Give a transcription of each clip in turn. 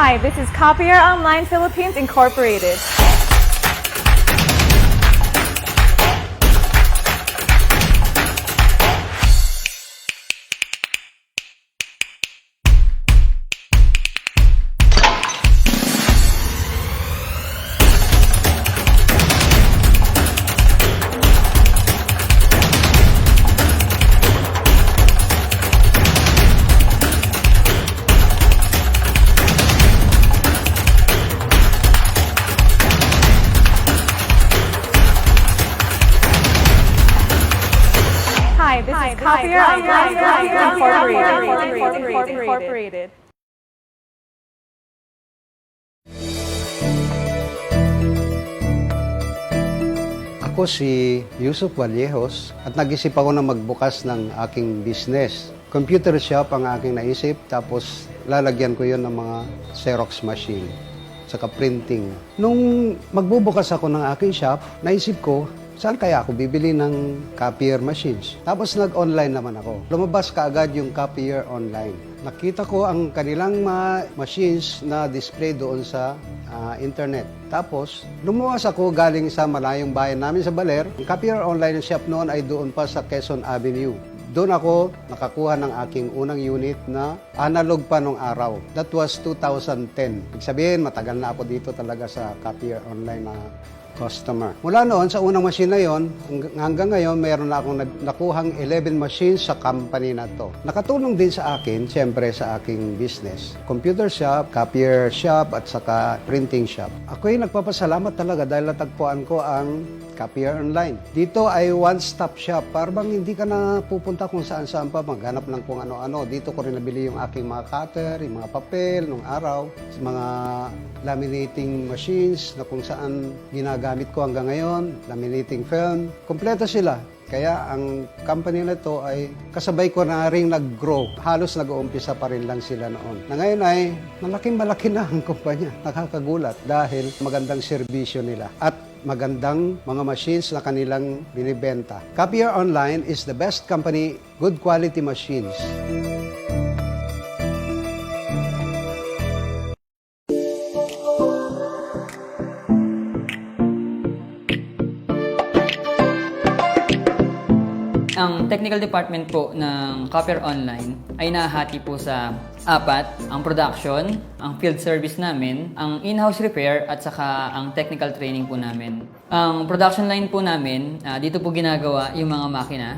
Hi, this is Copier Online Philippines Incorporated. Hi, this is Copier Online Philippines Incorporated. Ako si Yusuf Vallejos at nag-isip ako na magbukas ng aking business. Computer shop ang aking naisip, tapos lalagyan ko yon ng mga Xerox machine, saka printing. Nung magbubukas ako ng aking shop, naisip ko, saan kaya ako bibili ng copier machines? Tapos nag-online naman ako. Lumabas kaagad yung copier online. Nakita ko ang kanilang machines na display doon sa internet. Tapos, lumuwas ako galing sa malayong bayan namin sa Baler. Ang copier online shop noon ay doon pa sa Quezon Avenue. Doon ako nakakuha ng aking unang unit na analog pa nung araw. That was 2010. Ibig sabihin, matagal na ako dito talaga sa copier online na customer. Mula noon, sa unang machine na yon, hanggang ngayon, mayroon na akong nakuhang 11 machines sa company na to. Nakatulong din sa akin, siyempre sa aking business. Computer shop, copier shop, at saka printing shop. Ako'y nagpapasalamat talaga dahil natagpuan ko ang Copier Online. Dito ay one-stop shop. Parang hindi ka na pupunta kung saan-saan pa, maghanap lang kung ano-ano. Dito ko rin nabili yung aking mga cutter, yung mga papel nung araw, mga laminating machines na kung saan ginagamit ko hanggang ngayon, laminating film. Kompleto sila. Kaya ang company na ito ay kasabay ko na rin nag-grow. Halos nag-uumpisa pa rin lang sila noon. Na ngayon ay malaking-malaki na ang kumpanya. Nakakagulat dahil magandang serbisyo nila at magandang mga machines na kanilang binibenta. Copier Online is the best company, good quality machines. Ang technical department po ng Copier Online ay nahahati po sa apat: ang production, ang field service namin, ang in-house repair, at saka ang technical training po namin. Ang production line po namin, dito po ginagawa yung mga makina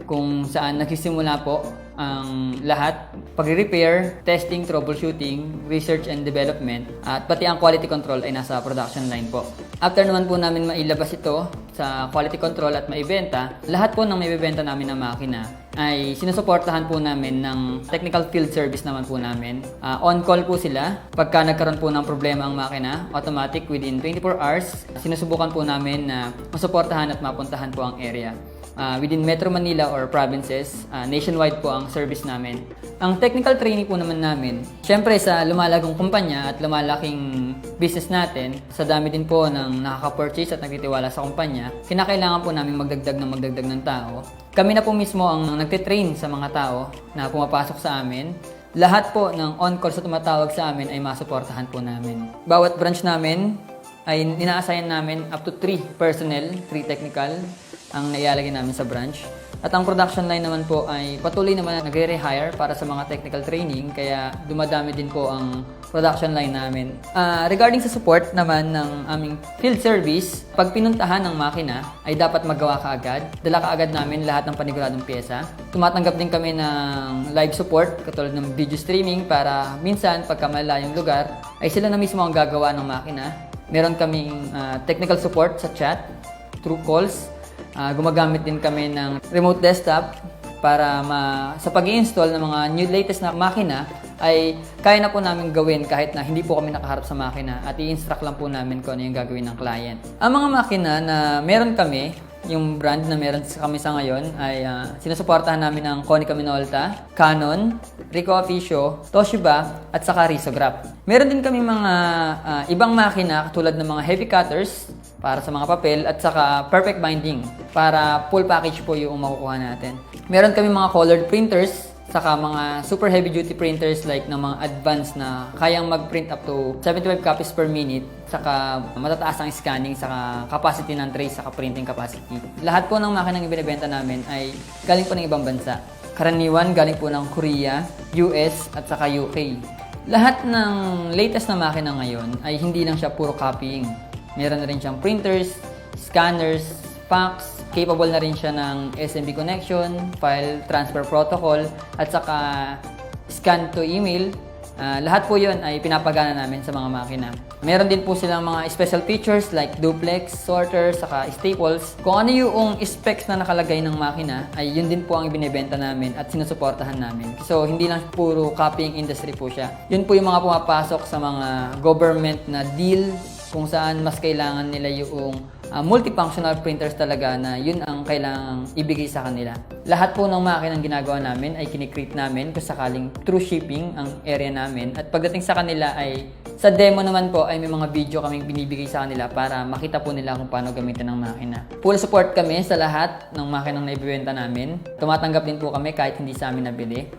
kung saan nagsisimula po ang lahat: pagre-repair, testing, troubleshooting, research and development, at pati ang quality control ay nasa production line po. After naman po namin mailabas ito sa quality control at maibenta, lahat po ng maibibenta namin na makina ay sinusuportahan po namin ng technical field service naman po namin. On-call po sila. Pagka nagkaroon po ng problema ang makina, automatic within 24 hours, sinusubukan po namin na masuportahan at mapuntahan po ang area. Within Metro Manila or provinces, nationwide po ang service namin. Ang technical training po naman namin, syempre sa lumalagong kumpanya at lumalaking business natin, sa dami din po ng nakaka-purchase at nagtitiwala sa kumpanya, kinakailangan po namin magdagdag ng tao. Kami na po mismo ang nagtitrain sa mga tao na pumapasok sa amin. Lahat po ng on-call sa tumatawag sa amin ay masuportahan po namin. Bawat branch namin ay ina-assign namin up to 3 personnel, 3 technical, ang naialagay namin sa branch. At ang production line naman po ay patuloy naman na nagre-rehire para sa mga technical training, kaya dumadami din po ang production line namin. Regarding sa support naman ng aming field service, pag pinuntahan ng makina ay dapat magawa kaagad. Dala kaagad namin lahat ng paniguradong pyesa. Tumatanggap din kami ng live support katulad ng video streaming para minsan pagka malayong lugar ay sila na mismo ang gagawa ng makina. Meron kaming technical support sa chat, through calls. Gumagamit din kami ng remote desktop para sa pag-i-install ng mga latest na makina ay kaya na po namin gawin kahit na hindi po kami nakaharap sa makina, at i-instruct lang po namin kung ano yung gagawin ng client. Ang mga makina na meron kami, yung brand na meron kami sa ngayon ay sinusuportahan namin ng Konica Minolta, Canon, Ricoh Officio, Toshiba, at saka Risograph. Meron din kami mga ibang makina tulad ng mga heavy cutters para sa mga papel, at saka perfect binding para full package po yung makukuha natin. Meron kami mga colored printers saka mga super heavy duty printers like ng mga advanced na kayang mag-print up to 75 copies per minute, saka matataas ang scanning, saka capacity ng trays, saka printing capacity. Lahat po ng makinang ibinebenta namin ay galing po ng ibang bansa. Karaniwan galing po ng Korea, US at saka UK. Lahat ng latest na makina ngayon ay hindi lang siya puro copying. Meron na rin siyang printers, scanners, fax, capable na rin siya ng SMB connection, file transfer protocol, at saka scan to email. Lahat po yun ay pinapagana namin sa mga makina. Meron din po silang mga special features like duplex, sorter, saka staples. Kung ano yung specs na nakalagay ng makina, ay yun din po ang ibinebenta namin at sinusuportahan namin. So, hindi lang puro copying industry po siya. Yun po yung mga pumapasok sa mga government na deal kung saan mas kailangan nila yung multifunctional printers talaga na yun ang kailangang ibigay sa kanila. Lahat po ng makinang ginagawa namin ay kinikreate namin kung sakaling through shipping ang area namin. At pagdating sa kanila ay sa demo naman po ay may mga video kaming binibigay sa kanila para makita po nila kung paano gamitin ang makina. Full support kami sa lahat ng makinang naibibenta namin. Tumatanggap din po kami kahit hindi sa amin nabili.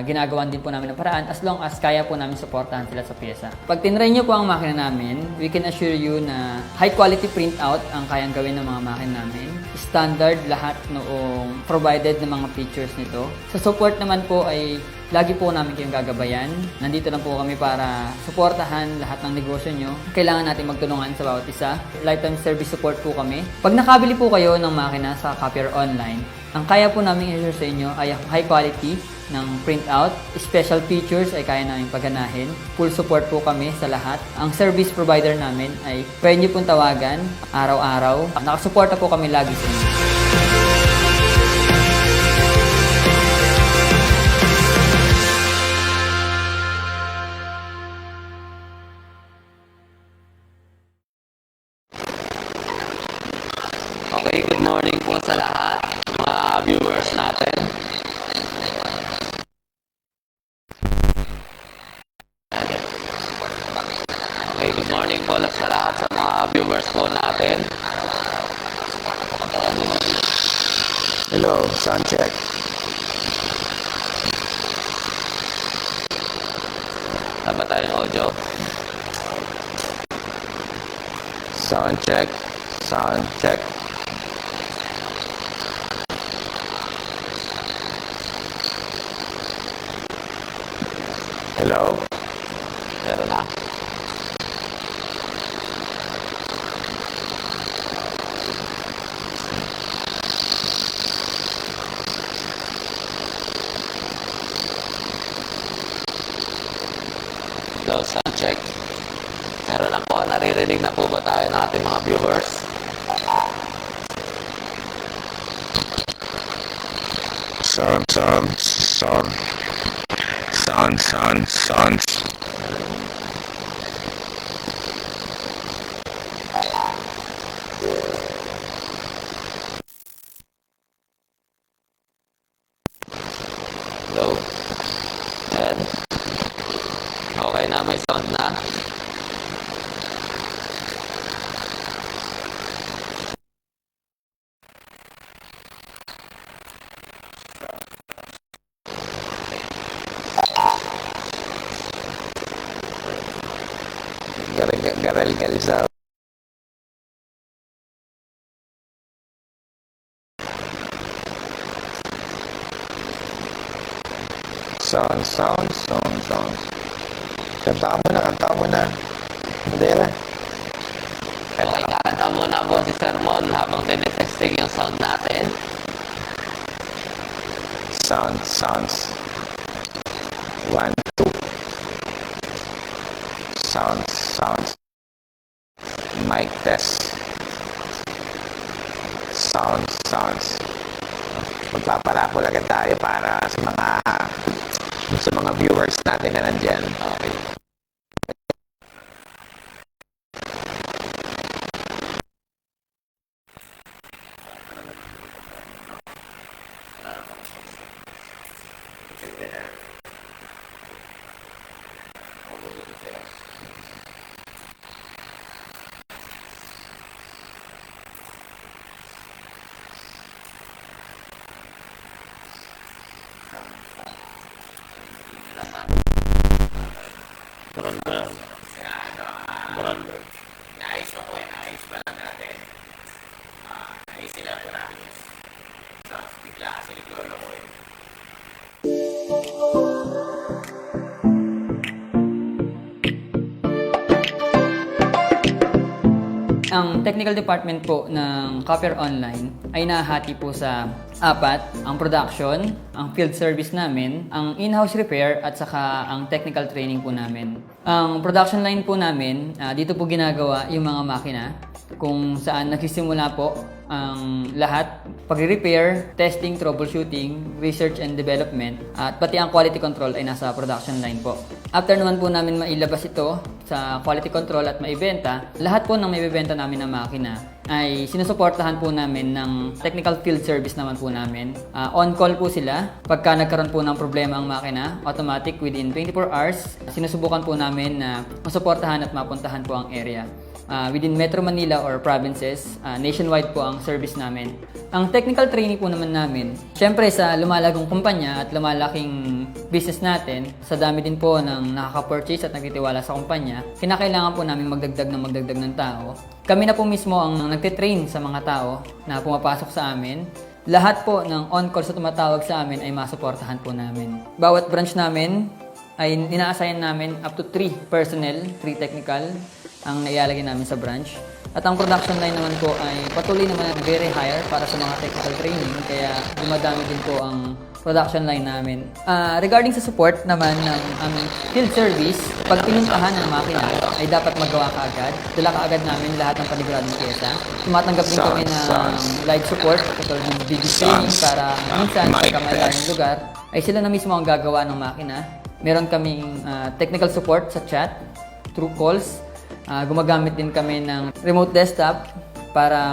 Ginagawan din po namin ng paraan as long as kaya po namin supportahan sila sa pyesa. Pag tinry nyo po ang makina namin, we can assure you na high quality printout ang kayang gawin ng mga makina namin. Standard lahat noong provided ng mga features nito. Sa support naman po ay lagi po namin kayong gagabayan. Nandito lang po kami para suportahan lahat ng negosyo nyo. Kailangan natin magtulungan sa bawat isa. Lifetime service support po kami. Pag nakabili po kayo ng makina sa Copier Online, ang kaya po namin i-assure sa inyo ay high quality ng printout. Special features ay kaya namin pagganahin. Full support po kami sa lahat. Ang service provider namin ay pwede nyo pong tawagan araw-araw. Nakasuporta po kami lagi sa inyo. Okay, good morning po sa lahat, mga viewers natin. Okay, good morning po sa lahat sa mga viewers po natin. Hello, sound check. Tama tayong audio. Sound check. Sound check. Hello. Meron na. Hello, sound check. Meron na po. Naririnig na po ba tayo ng ating mga viewers? Sound. Hello. Ayan. Okay na, may sound na. Garel sa sound. Kanta mo na. Hindi na. Okay, kakanta muna po si Sermon habang tinitesting yung sound natin. Sounds. 1, 2. Sounds. Mic test. Sounds. Magpaparapol agad tayo para sa mga viewers natin na nandyan. Okay. Brother. Brother. Naayos pa po, naayos pa lang natin. Ayusin lang po namin yun. So, bigla kasi naglolo ko eh. Ang technical department po ng Copier Online ay nahati po sa apat, ang production, ang field service namin, ang in-house repair at saka ang technical training po namin. Ang production line po namin, dito po ginagawa yung mga makina kung saan nagsisimula po ang lahat, pag-repair, testing, troubleshooting, research and development, at pati ang quality control ay nasa production line po. After naman po namin mailabas ito sa quality control at maibenta, lahat po ng maibibenta namin na makina ay sinusuportahan po namin ng technical field service naman po namin. On-call po sila. Pagka nagkaroon po ng problema ang makina, automatic within 24 hours, sinusubukan po namin na masuportahan at mapuntahan po ang area. Within Metro Manila or provinces, nationwide po ang service namin. Ang technical training po naman namin, syempre sa lumalagong kumpanya at lumalaking business natin, sa dami din po ng nakaka-purchase at nagtitiwala sa kumpanya, kinakailangan po namin magdagdag ng tao. Kami na po mismo ang nagtitrain sa mga tao na pumapasok sa amin. Lahat po ng on-call sa tumatawag sa amin ay masuportahan po namin. Bawat branch namin ay ina-assign namin up to 3 personnel, 3 technical, ang naialagay namin sa branch. At ang production line naman po ay patuloy naman na hire para sa mga technical training, kaya dumadami din po ang production line namin. Regarding sa support naman ng aming field service, pag pinuntahan ng makina ay dapat magawa kaagad. Dala kaagad namin lahat ng paniguradong pyesa. Tumatanggap din kami ng live support, katulad ng video training para minsan sa kamalayang lugar ay sila na mismo ang gagawa ng makina. Meron kaming technical support sa chat, through calls. Gumagamit din kami ng remote desktop para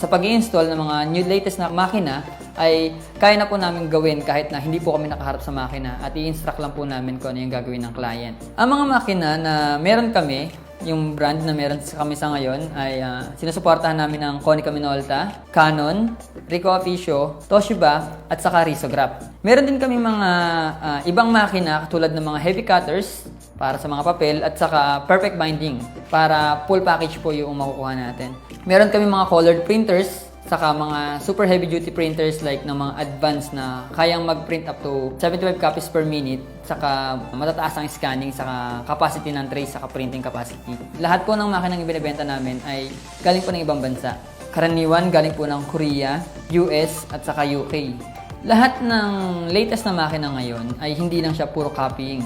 sa pag-i-install ng mga latest na makina ay kaya na po namin gawin kahit na hindi po kami nakaharap sa makina at i-instruct lang po namin kung ano yung gagawin ng client. Ang mga makina na meron kami, yung brand na meron kami sa ngayon ay sinusuportahan namin ng Konica Minolta, Canon, Ricoh Officio, Toshiba at saka Risograph. Meron din kami mga ibang makina katulad ng mga heavy cutters para sa mga papel at saka perfect binding para full package po yung makukuha natin. Meron kami mga colored printers saka mga super heavy duty printers like ng mga advanced na kayang mag-print up to 75 copies per minute saka matataas ang scanning saka capacity ng trays saka printing capacity. Lahat po ng makinang ibinebenta namin ay galing po ng ibang bansa. Karaniwan galing po ng Korea, US at saka UK. Lahat ng latest na makina ngayon ay hindi lang siya puro copying.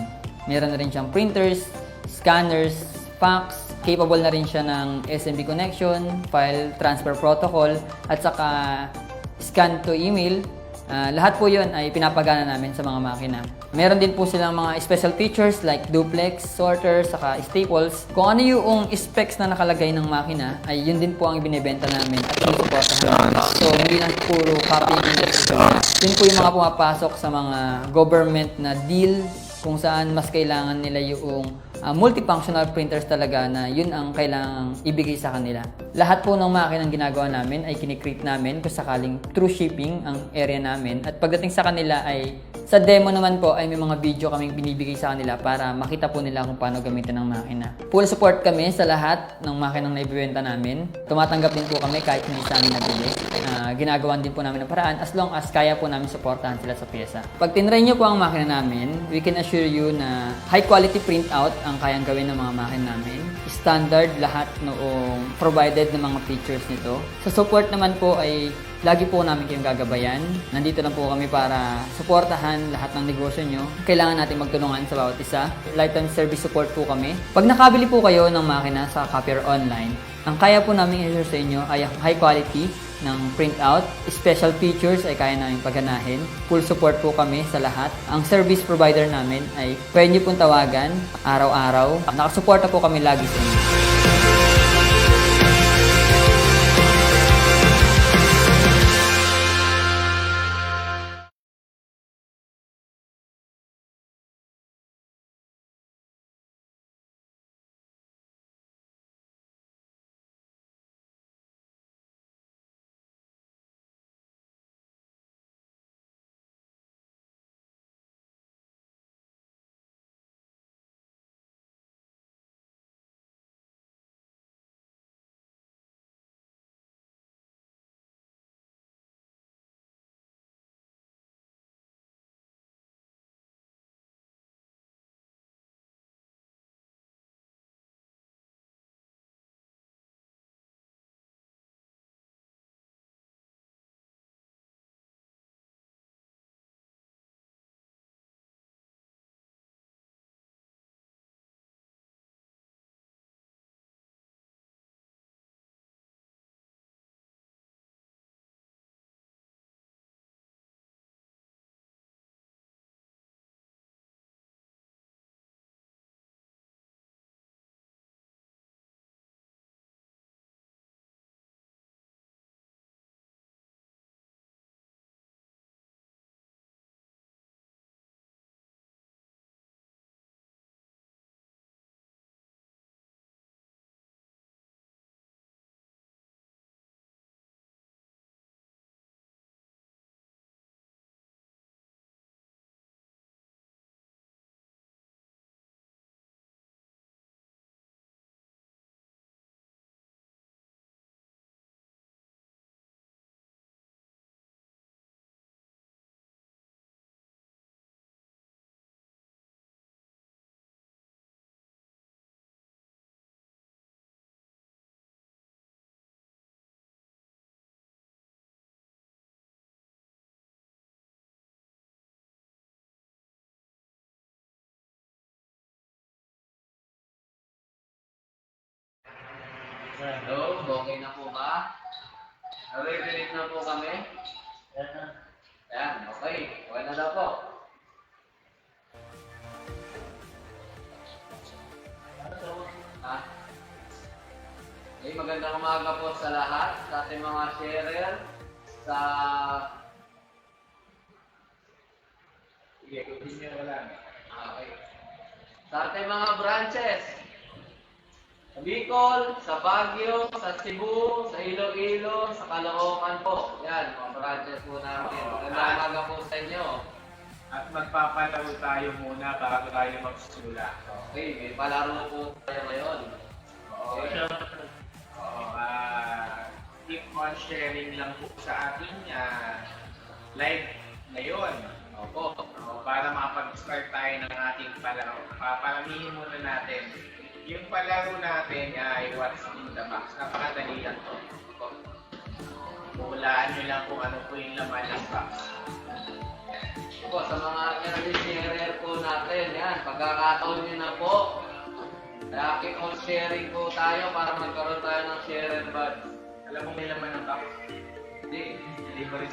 Meron na rin siyang printers, scanners, fax, capable na rin siya ng SMB connection, file transfer protocol, at saka scan to email. Lahat po yun ay pinapagana namin sa mga makina. Meron din po silang mga special features like duplex, sorter, saka staples. Kung ano yung specs na nakalagay ng makina, ay yun din po ang ibinebenta namin at sinusuportahan namin. So, hindi lang puro copying. Yun po yung mga pumapasok sa mga government na deal kung saan mas kailangan nila yung multifunctional printers talaga na yun ang kailangang ibigay sa kanila. Lahat po ng makinang ginagawa namin ay kinikreate namin kung sakaling through shipping ang area namin. At pagdating sa kanila ay sa demo naman po ay may mga video kaming binibigay sa kanila para makita po nila kung paano gamitin ang makina. Full support kami sa lahat ng makinang naibibenta namin. Tumatanggap din po kami kahit hindi sa amin nabili. Ginagawan din po namin ng paraan as long as kaya po namin supportahan sila sa pyesa. Pag tinry nyo po ang makina namin, we can assure you na high quality printout ang kayang gawin ng mga makina namin. Standard lahat noong provided ng mga features nito. Sa support naman po ay lagi po namin kayong gagabayan. Nandito lang po kami para suportahan lahat ng negosyo nyo. Kailangan natin magtulungan sa bawat isa. Lifetime service support po kami. Pag nakabili po kayo ng makina sa Copier Online, ang kaya po namin i-assure sa inyo ay high quality ng printout. Special features ay kaya namin pagganahin. Full support po kami sa lahat. Ang service provider namin ay pwede nyo pong tawagan araw-araw. Nakasuporta po kami lagi sa inyo. Hello, okay na po ba? Naririnig na po kami? Ayan, okay. Okay na daw po. Ah. Okay, magandang umaga po sa lahat, sa ating mga sharer, sa... Sige, continue mo lang. Okay. Sa ating mga branches, sa Bicol, sa Baguio, sa Cebu, sa Iloilo, sa Caloocan po. Yan, mga branches po namin. Magandang umaga po sa inyo. At magpapalaro tayo muna bago tayo magsusula. Okay, may palaro po tayo ngayon. Oo. Oo, keep on sharing lang po sa ating live ngayon. Opo. Para makapag-start tayo ng ating palaro. Paparamihin muna natin. Yung palaro natin ay What's in the Box. Napakadali lang to. Hulaan nyo lang kung ano po yung laman ng box. Po, sa mga early sharer po natin, yan, pagkakataon nyo na po. Kaya keep on sharing po tayo para magkaroon tayo ng sharer badge. Alam mo may laman ng box? Hindi. Hindi mo rin.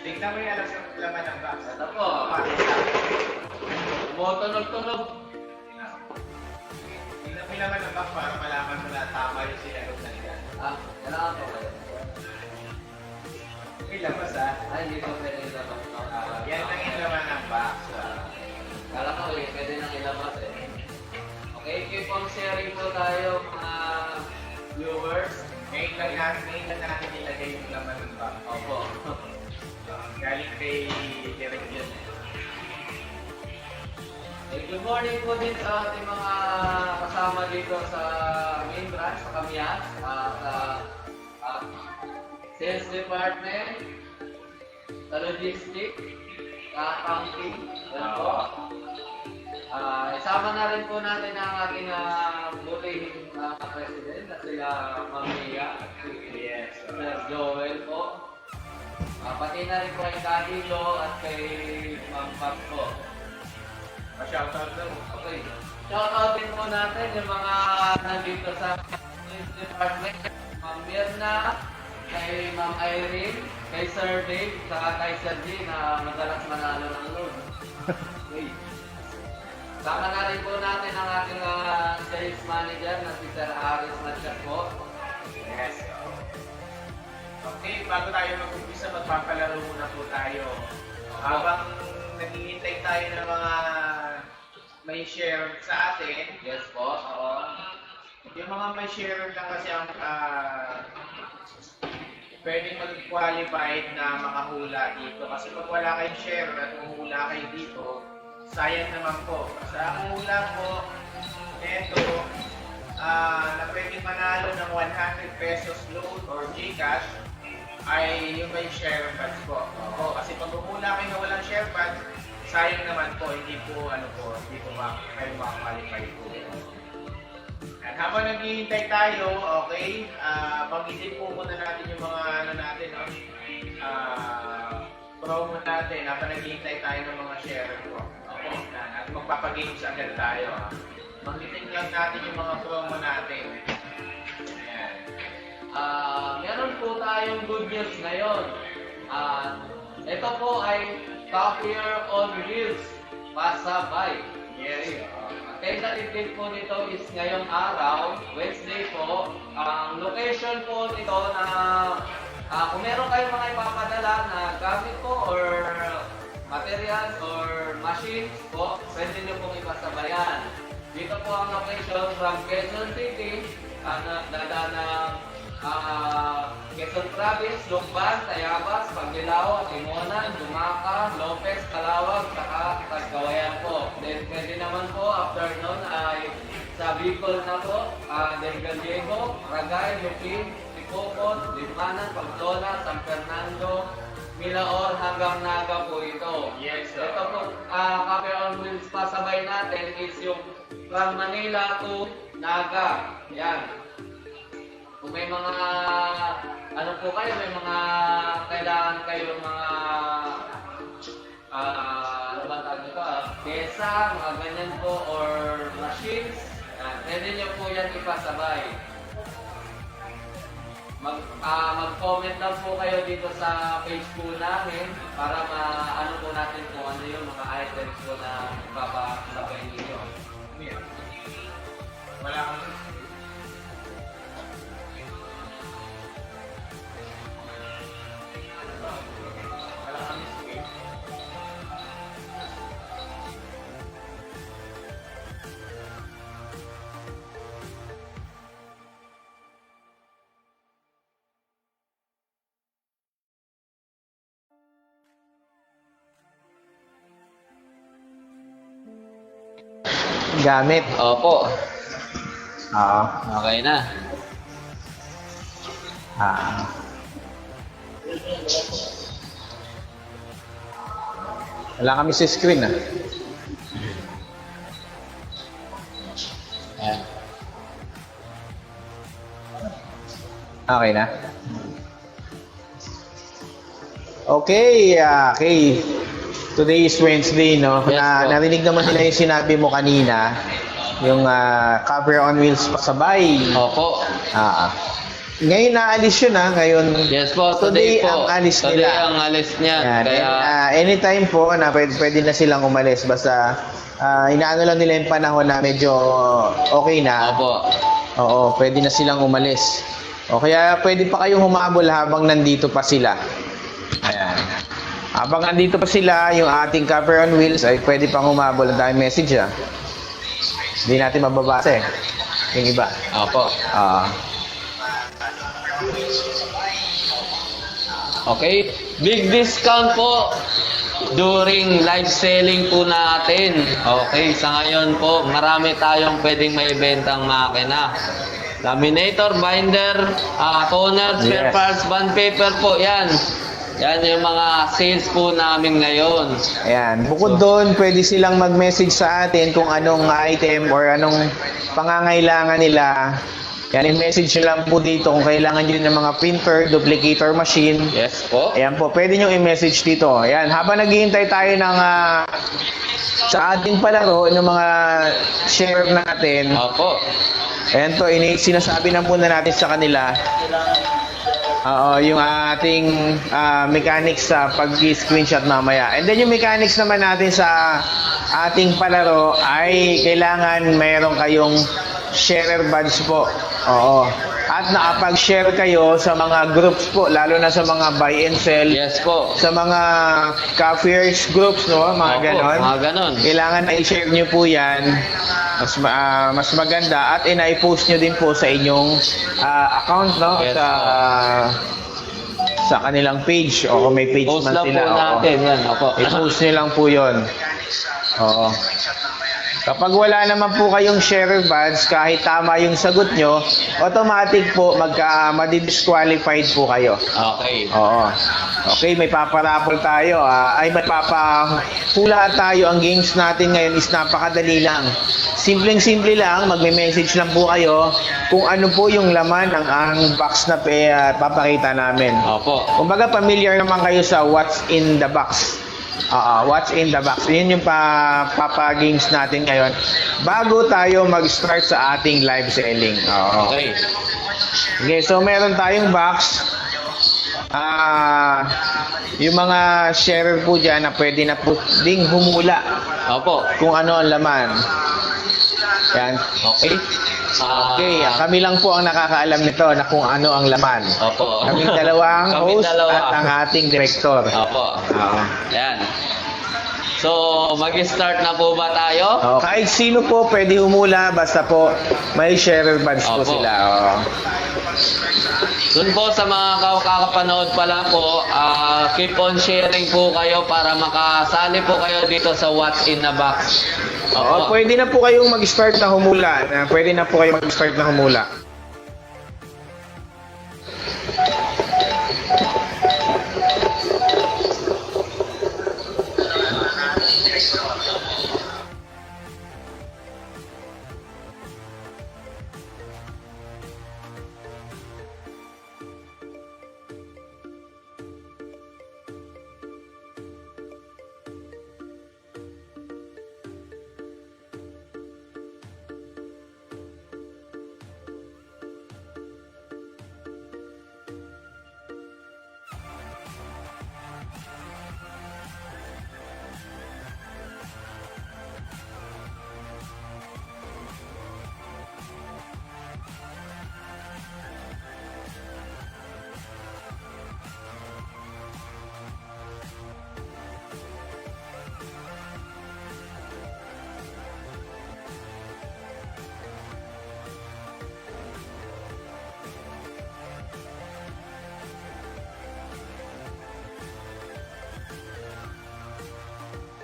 Tingnan mo yung alam sa laman ng box. Ito po. Tumutunog-tunog. Tingnan mo yung laman ng box para malaman mo na tama yung sinagot na nila. Ah, kailangan po kayo. May labas ah. Ay, hindi po pwede ilabas. Yan lang yung laman ng box. Kala ko eh, pwede nang ilabas eh. Okay, keep on sharing po tayo mga viewers. Ngayon lang natin ilagay yung laman ng box. Opo. Galing kay Derek yun. Good morning po din sa ating mga kasama dito sa main branch, sa Camias, sa sales department, sa logistics, sa accounting, yan po. Isama na rin po natin ang ating butihing president na sila Ma'am Mia, Yes. Sir Joel po. Pati na rin po kay Kahilo at kay Ma'am Pat po. Pa-shoutout daw. Okay. Shoutout din po natin yung mga nandito sa sales department. Ma'am Mirna, kay Ma'am Irene, kay Sir Dave, saka kay Sir G na madalas manalo ng loan. Okay. Saka na rin po natin ang ating sales manager na si Sir Aris Matchat po. Yes. Okay, bago tayo mag-umpisa, magpapalaro muna po tayo. Habang naghihintay tayo ng mga may share sa atin, Yes po, oo. yung mga may share lang kasi ang pwedeng mag-qualified na makahula dito. Kasi pag wala kayong share at mahula kayo dito, sayang naman po. Sa hula po, ito, na pwedeng manalo ng 100 pesos loan or Gcash, ay yung may share badge po. Opo, kasi pag umula kayo na walang share badge, sayang naman po, hindi po kayo makakwalify po. At habang naghihintay tayo, okay, banggitin po muna natin yung mga promo natin habang naghihintay tayo ng mga share po. Opo, at magpapagames agad tayo. Banggitin lang natin yung mga promo natin. Ayan. Meron po tayong good news ngayon. Ito po ay Copier on Wheels Pasabay. Yes. Tentative date po nito is ngayong araw, Wednesday po. Ang location po nito na kung meron kayong mga ipapadala na gamit po or materials or machines po, pwede nyo pong ipasabayan. Dito po ang location from Quezon City, dadaan ng Quezon Province, Lucban, Tayabas, Pagbilao, Timonan, Dumaca, Lopez, Calawag, saka Tagkawayan po. Then pwede naman po after nun ay sa Bicol na po, Del Gallego, Ragay, Lupin, Sipocot, Limanan, Pagtola, San Fernando, Milaor hanggang Naga po ito. Yes, sir. Ito po, Copier on Wheels pasabay natin is yung from Manila to Naga. Yan. Kung may mga, may mga kailangan kayo mga, ano ba tawag nito, pyesa, mga ganyan po, or machines, pwede nyo po yan ipasabay. mag-comment lang po kayo dito sa page po namin para ma-ano po natin kung ano yung mga items po na ipapasabay ninyo. Ano yan? Wala kang wala kang screen. Gamit. Opo. Oo. Okay na. Wala kami sa screen ah. Ayan. Okay na. Okay. Today is Wednesday, no? Yes, po. Narinig naman nila yung sinabi mo kanina. Yung cover on wheels pasabay. Opo. Ngayon naalis yun Ngayon. Yes po, Today today po. ang alis Today nila. ang alis niya. Yan. Kaya, Anytime po na pwede na silang umalis. Basta inaano lang nila yung panahon na medyo okay na. opo. Oo, pwede na silang umalis. O kaya pwede pa kayong humabol habang nandito pa sila. Ayan. Habang nandito pa sila, yung ating cover on wheels ay pwede pang humabol. Ang daming message Hindi natin mababasa yung iba. Opo. Okay. Big discount po during live selling po natin. Okay. Sa ngayon po, marami tayong pwedeng maibentang makina. Laminator, binder, toner, spare Yes. parts, bond paper po. Yan. Yan yung mga sales po namin ngayon. Ayan. Bukod doon, pwede silang mag-message sa atin kung anong item or anong pangangailangan nila. Yan, i-message nyo lang po dito kung kailangan nyo ng mga printer, duplicator machine. Yes po. Ayan po, pwede nyo i-message dito. Ayan, habang naghihintay tayo ng sa ating palaro, ng mga share natin. Opo. Ayan to, sinasabi na muna natin sa kanila. Yung ating mechanics sa pag-screenshot mamaya. And then yung mechanics naman natin sa ating palaro ay kailangan mayroon kayong sharer badge po. Oo. At nakapag-share kayo sa mga groups po, lalo na sa mga buy and sell. Yes po. Sa mga cashiers groups, no? Mga Opo, ganon. mga ganon. Kailangan na i-share nyo po yan. Mas maganda. At ina-post nyo din po sa inyong account, no? Yes, Sa kanilang page. O kung may page Post man lang sila. po natin. Yan. Opo. I-post nyo lang po yun. Oo. Kapag wala naman po kayong share badge, kahit tama yung sagot nyo, automatic po madi-disqualified po kayo. Okay. Oo. Okay, may paparapol tayo. May papahula tayo. Ang games natin ngayon is napakadali lang. Simpleng-simple lang. Magme-message lang po kayo kung ano po yung laman ng ang box na papakita namin. Opo. Kumbaga, familiar naman kayo sa what's in the box. What's in the box. Yun yung papa-games natin ngayon. Bago tayo mag-start sa ating live selling. Okay. Okay, so meron tayong box. Yung mga sharer po dyan na pwede na po ding humula Opo. kung ano ang laman. Yan. Okay. Okay, kami lang po ang nakakaalam nito na kung ano ang laman. Opo. Kaming dalawang Kaming host dalawa. at ang ating director. Opo. Yan. So, mag-start na po ba tayo? Kahit sino po pwede humula basta po may sharer badge po Opo. sila. Doon po sa mga kakapanood pala po, keep on sharing po kayo para makasali po kayo dito sa What's in the Box. Opo. Pwede na po kayong mag-start na humula. Pwede na po kayong mag-start na humula.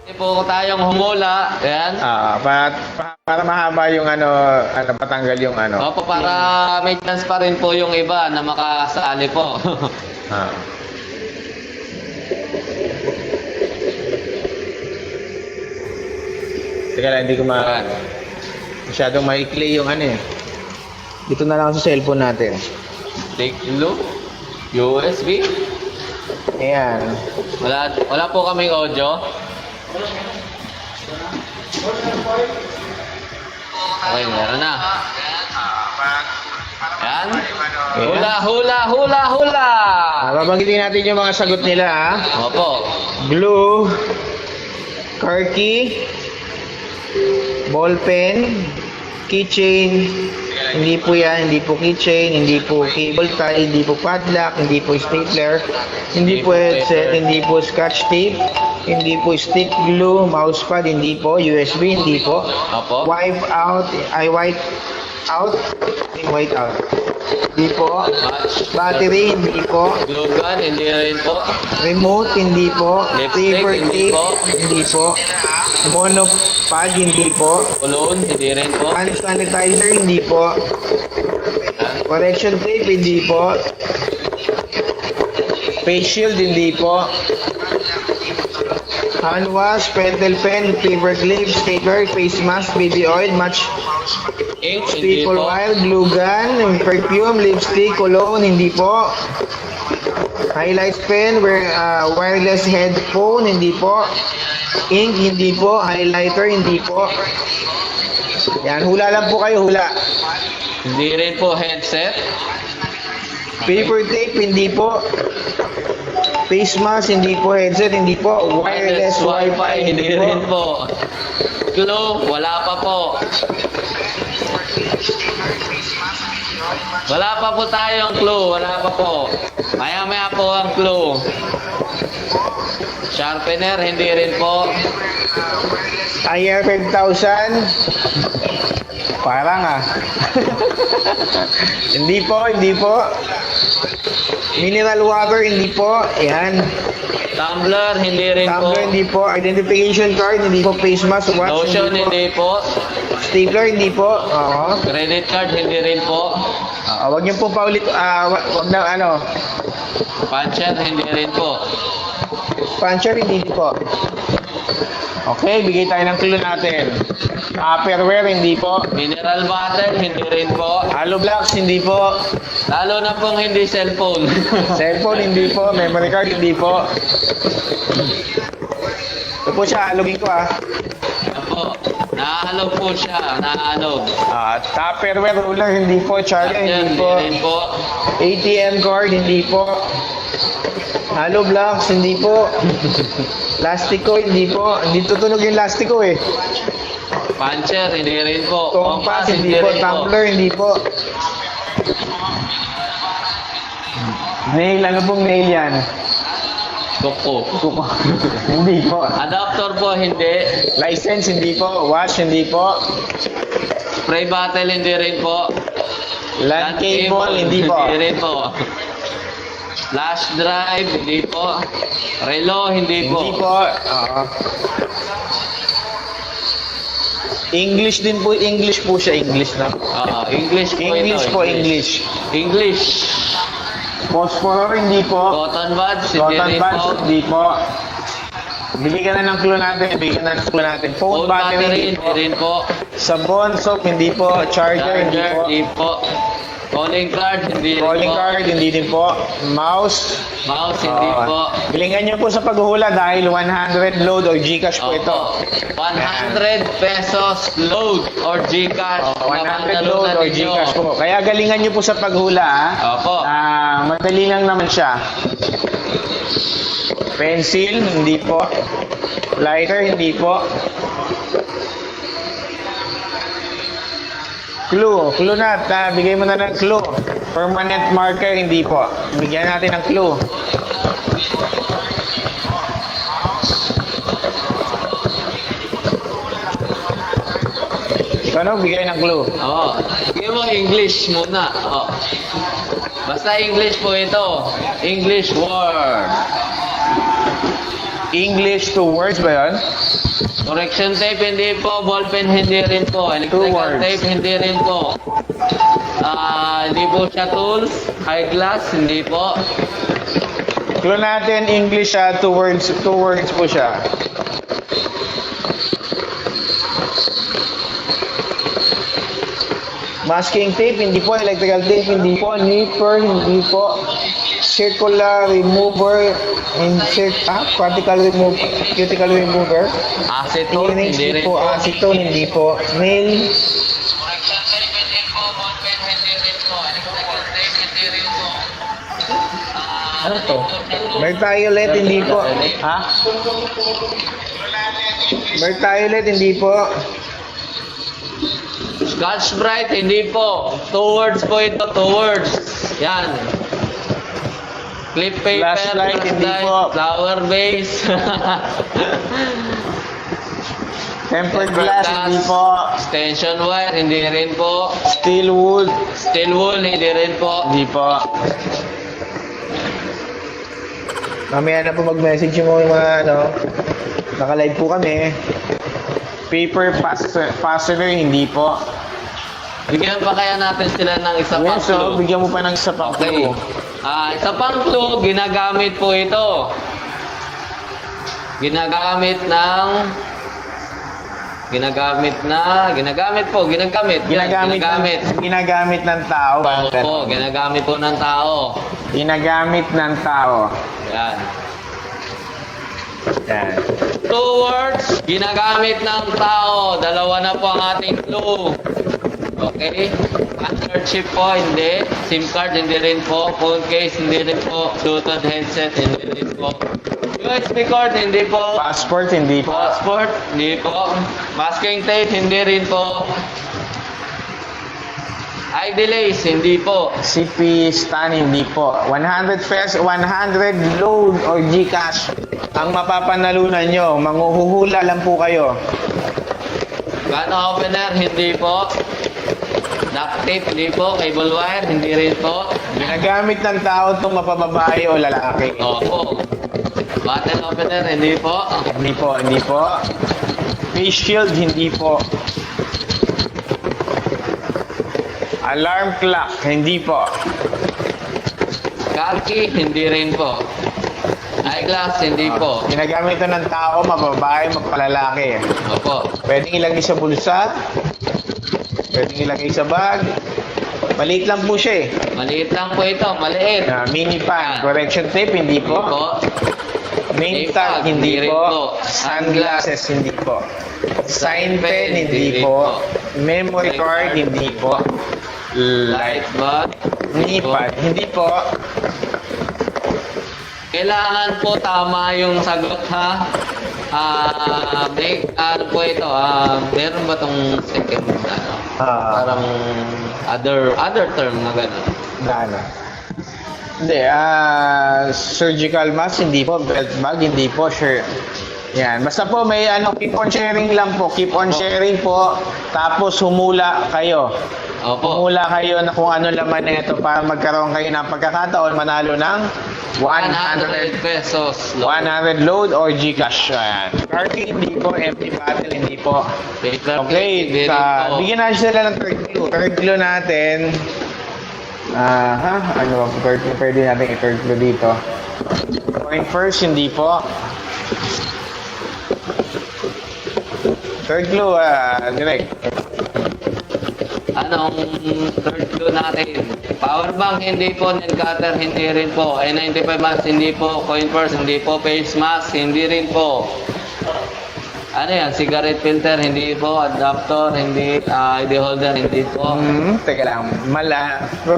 Hindi po tayong humula. Ayan. Para mahaba yung patanggal yung Opo, para may chance pa rin po yung iba na makasali po. Ah. Teka lang, hindi ko masyadong maikli yung Dito na lang sa cellphone natin. Take look. USB. Ayan. Wala po kaming audio. Okay, meron na. Ayan. Hula, hula, hula, hula. Babanggitin natin yung mga sagot nila, ha? Opo. Glue, car key, ballpen, keychain. Hindi po yan, hindi po keychain, hindi po cable tie, hindi po padlock, hindi po stapler, hindi po headset, hindi po scotch tape, hindi po stick glue, mousepad, hindi po, USB, hindi po. Opo. Wipe out, white out. Hindi po. Battery, hindi po. Glue gun, hindi rin po. Remote, hindi po. Lipstick, Paper hindi tape, po. hindi po. Monopod, hindi po. Cologne, hindi rin po. Hand sanitizer, hindi po. Correction tape, hindi po. Face shield, hindi po. Hand wash, pentel pen, paper clip, sticker, face mask, baby oil, match Ink, hindi staple po. wire, glue gun, perfume, lipstick, cologne, hindi po. Highlight pen, wireless headphone, hindi po. Ink, hindi po. Highlighter, hindi po. Yan, hula lang po kayo, hula. Hindi rin po headset. Paper tape, hindi po. Face mask, hindi po. Headset, hindi po. Wireless Wi-Fi, hindi rin po. Glue, wala pa po. Wala pa po tayong clue, wala pa po. Maya-maya po ang clue. Sharpener, hindi rin po. IR 5000. Parang hindi po, hindi po. Mineral water, hindi po. Ayan. Tumbler, hindi rin po. Tumbler, hindi po. Identification card, hindi po. Face mask, watch, Lotion, hindi po. hindi po. Stapler, hindi po. Oo. Credit card, hindi rin po. Wag niyo po paulit. Wag na Puncher, hindi rin po. Puncher, hindi po. Okay, bigay tayo ng clue natin. Tupperware, hindi po. Mineral bottle, hindi rin po. Hollow blocks, hindi po. Lalo na pong hindi cellphone. Cellphone, hindi po. Memory card, hindi po. Ito po siya, halugin ko Opo. Nakahalog po siya, nakahalog. Tupperware ruler, hindi po. Charger, Yan, hindi hindi po. rin po. ATM card, hindi po. Hollow blocks, hindi po. Plastiko, hindi po. Hindi tutunog yung plastiko eh. Puncher, hindi rin po. Compass, hindi po. rin Tumbler, hindi po. Nail, ano pong nail yan? Kuko. Hindi po. Adapter po, hindi. License, hindi po. Watch, hindi po. Spray bottle, hindi rin po. LAN cable, hindi po. Hindi rin po. Flash drive, hindi po. Relo, hindi po. Hindi po. English din po. English po siya. English na. English po English ito. po, English. English. Phosphor, hindi po. Cotton buds, hindi Cotton rin buds, po. hindi po. Bibigyan na ng clue natin. Phone Phone battery, battery, hindi hindi po. rin po. Sabon, soap, hindi po. Charger, hindi Charger, po. hindi po. Calling card, hindi rin Calling po. card, hindi din po. Mouse. Mouse, hindi po. Bilingan niyo po sa paghula dahil 100 load or Gcash po ito. 100 pesos load or Gcash. 100 load or Gcash po. Kaya galingan niyo po sa paghula, ha? Opo. Madali lang naman siya. Pencil, hindi po. Lighter, hindi po. Clue na. Bigay mo na ng clue. Permanent marker, hindi po. Bigyan natin ng clue. Ano? Bigay ng clue. Bigyan mo English muna. Basta English po ito. English word. English, 2 words ba yun? Correction tape, hindi po. Ballpen, hindi rin po. Electrical words. tape, hindi rin po. Hindi po siya tools. Eyeglass, hindi po. Clue natin, English 2 words po siya. Masking tape, hindi po. Electrical tape, hindi po. Nipper, hindi po. Circular remover, cuticle remover. Acetone, Earrings, hindi hindi rin po. po. Acetone, hindi po. Nail, Correction tape, hindi po. Ballpen, hindi rin po. Electrical tape, hindi rin po. ano to? Mertiolet, hindi po. Ha? Mertiolet, hindi po. Scotch Brite, hindi po. 2 words po ito, 2 words. Yan. Clip paper, Flashlight, hindi po. flower vase. Tempered glass, hindi po. Extension wire, hindi rin po. Steel wood, Steel wool, hindi rin po. hindi po. Mamaya na po mag-message yung mga naka-live po kami. Paper fastener, hindi po. Bigyan pa kaya natin sila ng isa pang Yes, so clue. bigyan mo pa ng isa pang Okay. clue. Isa pang clue, ginagamit po ito. Ginagamit ng... Ginagamit. Ginagamit ng tao. Opo, ginagamit po ng tao. Ginagamit ng tao. Yan. Yan. 2 words, ginagamit ng tao. Dalawa na po ang ating clue. Okay? Handkerchief po, hindi. SIM card, hindi rin po. Phone case, hindi rin po. Bluetooth headset, hindi rin po. USB cord, hindi po. Passport, hindi po. Passport, hindi po. Masking tape, hindi rin po. ID lace, hindi po. CP stand, hindi po. 100 pesos, 100 load or GCash ang mapapanalunan nyo. Manghuhula lang po kayo. Gun opener, hindi po. Duct tape, hindi po. Cable wire, hindi rin po. Ginagamit ng tao itong mapababae o lalaki. Opo. Button opener, hindi po. Hindi po, hindi po. Face shield, hindi po. Alarm clock, hindi po. Car key, hindi rin po. Eyeglass, hindi po. Ginagamit ito ng tao, mababae, magpalalaki. Opo. Pwedeng ilagay sa bulsa. Pwedeng ilagay sa bag. Maliit lang po siya eh. Maliit lang po ito, maliit. Mini pan. Correction tape, hindi Hindi po. po. Main Tape tag, tag, hindi hindi rin po. po. Sunglasses, hindi po. Sign pen, hindi po. Memory card, hindi po. Light bulb. Knee pad, hindi po. Kailangan po tama yung sagot ha. Ano po ito? Meron ba tong second ano? Parang other term na gano'n. Gaano? Hindi, surgical mask, hindi po. Belt bag, hindi po. Sure. Yan. Basta po may keep on sharing lang po. Keep on sharing po. Tapos humula kayo. Opo. Humula kayo na kung ano laman nito para magkaroon kayo ng pagkakataon manalo ng 100 pesos. 100 load or GCash. Ayan. Car key, hindi po. Empty bottle, hindi po. Paper plate, Okay, hindi rin po. bigyan natin sila ng third clue. Third clue natin. Ano ba? Pwede natin i-third clue dito. Point first, hindi po. Third clue, direct. Anong third clue natin? Power bank, hindi po. Nail cutter, hindi rin po. N95 mask, hindi po. Coin purse, hindi po. Face mask, hindi rin po. Ano yan? Cigarette filter, hindi po. Adapter, hindi. ID holder, hindi po. Teka lang.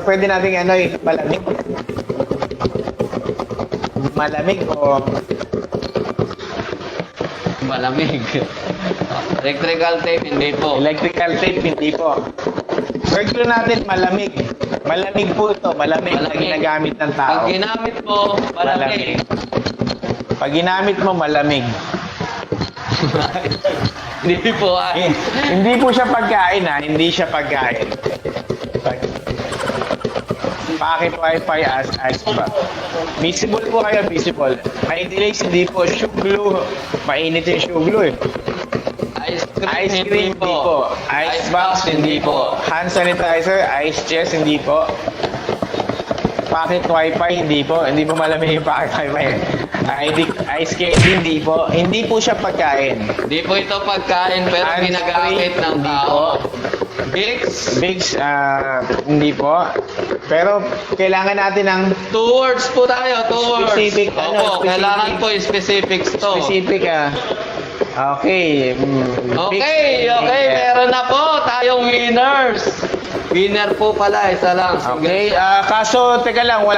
Pwede natin malamig. Malamig o Malamig. Electrical tape, hindi po. electrical tape, hindi po. Third clue natin, malamig. Malamig po ito. Malamig na ginagamit ng tao. Pag ginamit mo, malamig. Pag ginamit mo, malamig. Hindi po Hindi po siya pagkain ha. Hindi siya pagkain. Pocket Wi-Fi as ba. Visible po kayo, visible. May delays, hindi po. Shoe glue. Mainit yung shoe glue eh. Ice cream, hindi po. Ice box, hindi po. Hand sanitizer, ice chest, hindi po. Pocket Wi-Fi, hindi po. Hindi po malamig yung pocket Wi-Fi. Ice candy, hindi po. Hindi po siya pagkain. Hindi po ito pagkain pero Hand ginagamit spray, ng hindi tao. po. Bigs. Bigs, hindi po. Pero kailangan natin ng 2 words po tayo, 2 words. Specific, Opo, ano, specific. kailangan po yung specifics to. specific, okay. Okay, meron na po tayong winners. Winner po pala, isa lang. Okay, kaso, teka lang,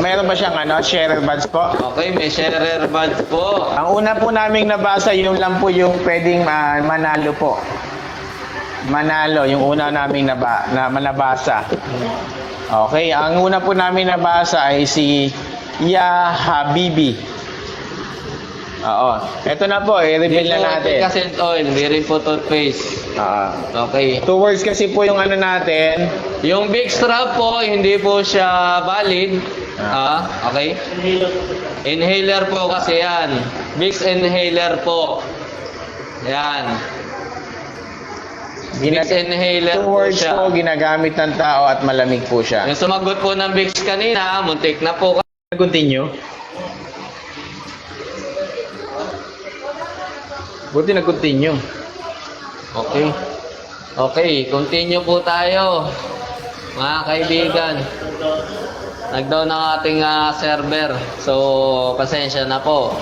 mayroon ba siyang share buds po? Okay, may sharer buds po. Ang una po naming nabasa, yung lang po yung pwedeng manalo po. Manalo, yung una naming nabasa. Okay, ang una po namin nabasa ay si Ya Habibi. Oo. Ito na po, i-reveal na natin. Kasi oil, hindi rin po toothpaste. Okay. 2 words kasi po yung natin. Yung big strap po, hindi po siya valid. Okay. Inhaler po kasi yan. Big inhaler po. Yan. Big inhaler 2 po words siya. po, ginagamit ng tao at malamig po siya. Yung sumagot po ng Bix kanina, muntik na po. Continue. Buti nag-continue. Okay. Okay, continue po tayo. Mga kaibigan. Nag-down ang ating server. So, pasensya na po.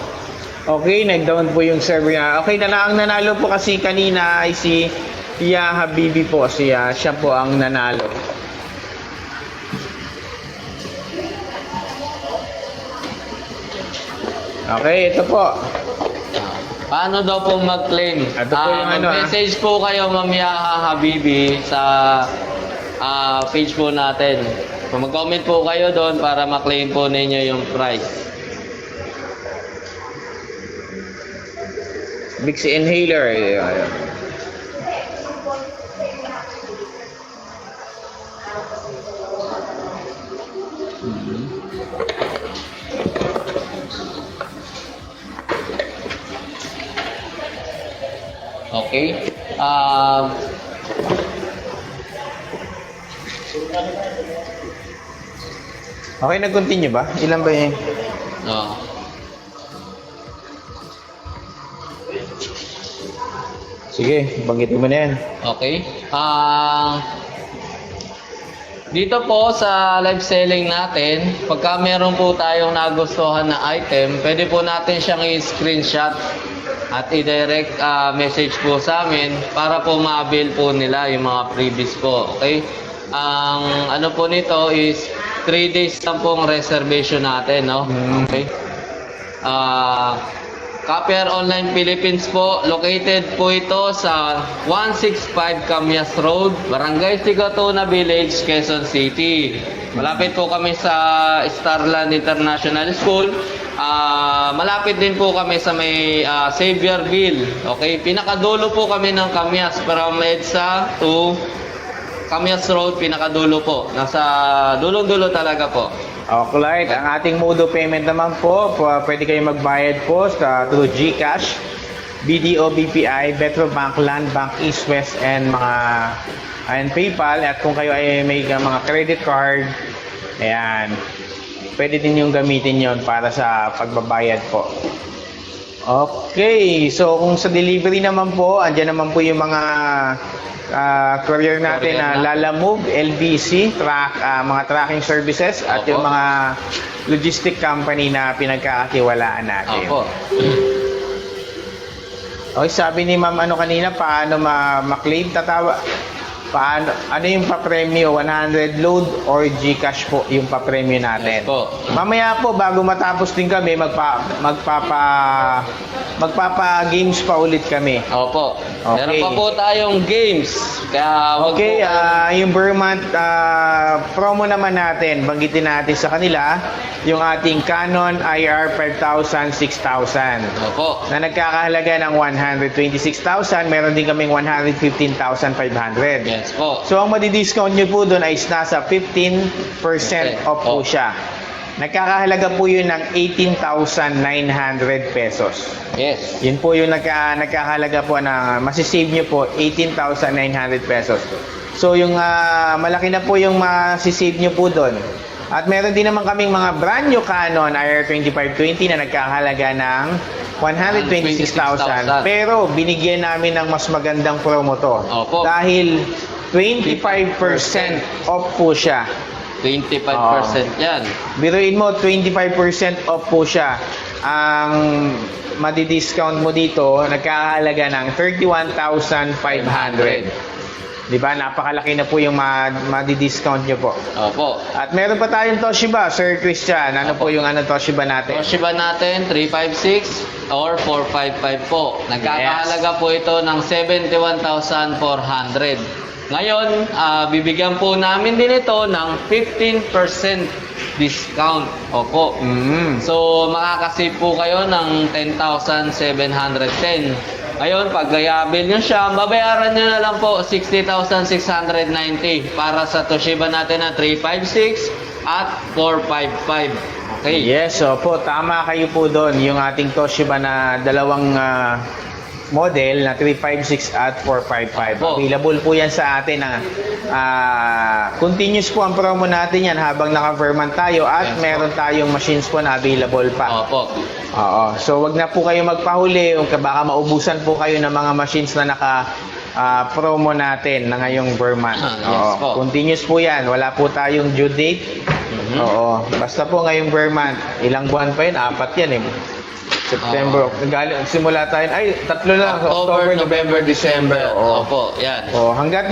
Okay, nag-down po yung server niya. Okay, ang nanalo po kasi kanina ay si Ya Habibi po. Siya po ang nanalo. Okay, ito po. Paano daw po mag-claim? Ito po yung Message po kayo, Ma'am Yaha Habibi, sa page po natin. Mag-comment po kayo doon para ma-claim po ninyo yung prize. Bixi Inhaler. Ayan. Okay. Okay, nag-continue ba? Ilan ba yun? No. Sige, banggitin mo na yan. Okay. Dito po sa live selling natin, pagka meron po tayong nagustuhan na item, pwede po natin siyang i-screenshot at i-direct message po sa amin para po ma-avail po nila yung mga previous po. Okay? Ang ano po nito is 3 days lang pong reservation natin, no? Okay? Copier Online Philippines po, located po ito sa 165 Camias Road, Barangay Sigatuna Village, Quezon City. Malapit po kami sa Starland International School. Malapit din po kami sa may Xavierville. Okay, pinakadulo po kami ng Camias from EDSA to Camias Road, pinakadulo po. Nasa dulong-dulo talaga po. Okay, ang ating mode of payment naman po, pwede kayong magbayad po through GCash, BDO, BPI, Metrobank, Land Bank, East West, and PayPal. At kung kayo ay may mga credit card, ayan, pwede din yung gamitin yon para sa pagbabayad po. Okay, so kung sa delivery naman po, andyan naman po yung mga courier natin na Lalamove, LBC, mga tracking services at yung mga logistic company na pinagkakatiwalaan natin. Opo. Okay, sabi ni Ma'am kanina, paano ma-claim? Paano, ano yung pa-premyo? 100 load or GCash po yung pa-premyo natin? Yes po. Mamaya po, bago matapos din kami, magpapa-games pa ulit kami. Opo. Okay. Meron pa po tayong games. Kaya wag Okay, po kayo- yung Vermont promo naman natin, banggitin natin sa kanila, yung ating Canon IR 5000, 6000. Opo. Na nagkakahalaga ng 126,000, meron din kaming 115,500. Yes Yes po. So, ang madi-discount nyo po doon ay nasa 15% off po siya. Nagkakahalaga po yun ng 18,900 pesos. Yes. Yun po yung nagkakahalaga po na masisave nyo po 18,900 pesos. So yung malaki na po yung masisave nyo po doon. At meron din naman kaming mga brand new Canon IR2520 na nagkakahalaga ng 126,000. Pero binigyan namin ng mas magandang promo to. Opo. Dahil 25% off po siya. 25% yan. Biruin mo, 25% off po siya. Ang madi-discount mo dito, nagkakahalaga ng 31,500. Di ba? Napakalaki na po yung madi-discount nyo po. Opo. At meron pa tayong Toshiba, Sir Christian. Ano po yung Toshiba natin? Toshiba natin, 356 or 455 po. Nagkakahalaga po ito ng 71,400. Ngayon, bibigyan po namin din ito ng 15% discount. Opo. So, makakasave po kayo ng 10,710. Ngayon, pag gayabil nyo siya, babayaran nyo na lang po 60,690 para sa Toshiba natin na 356 at 455. Okay. Yes, opo. Tama kayo po doon. Yung ating Toshiba na dalawang model na 356 at 455. Opo. Available po yan sa atin na continuous po ang promo natin yan habang naka-vermont tayo at Yes, meron tayong machines po na available pa. Opo. Oo. So wag na po kayo magpahuli o baka maubusan po kayo ng mga machines na promo natin na ngayong Vermont. Yes po. Continuous po yan. Wala po tayong due date. Oo. Basta po ngayong Vermont. Ilang buwan pa yun? 4 yan eh. September. Simula tayo. Ay, 3 lang. October, November, December. Oo. Opo, yan. Hanggat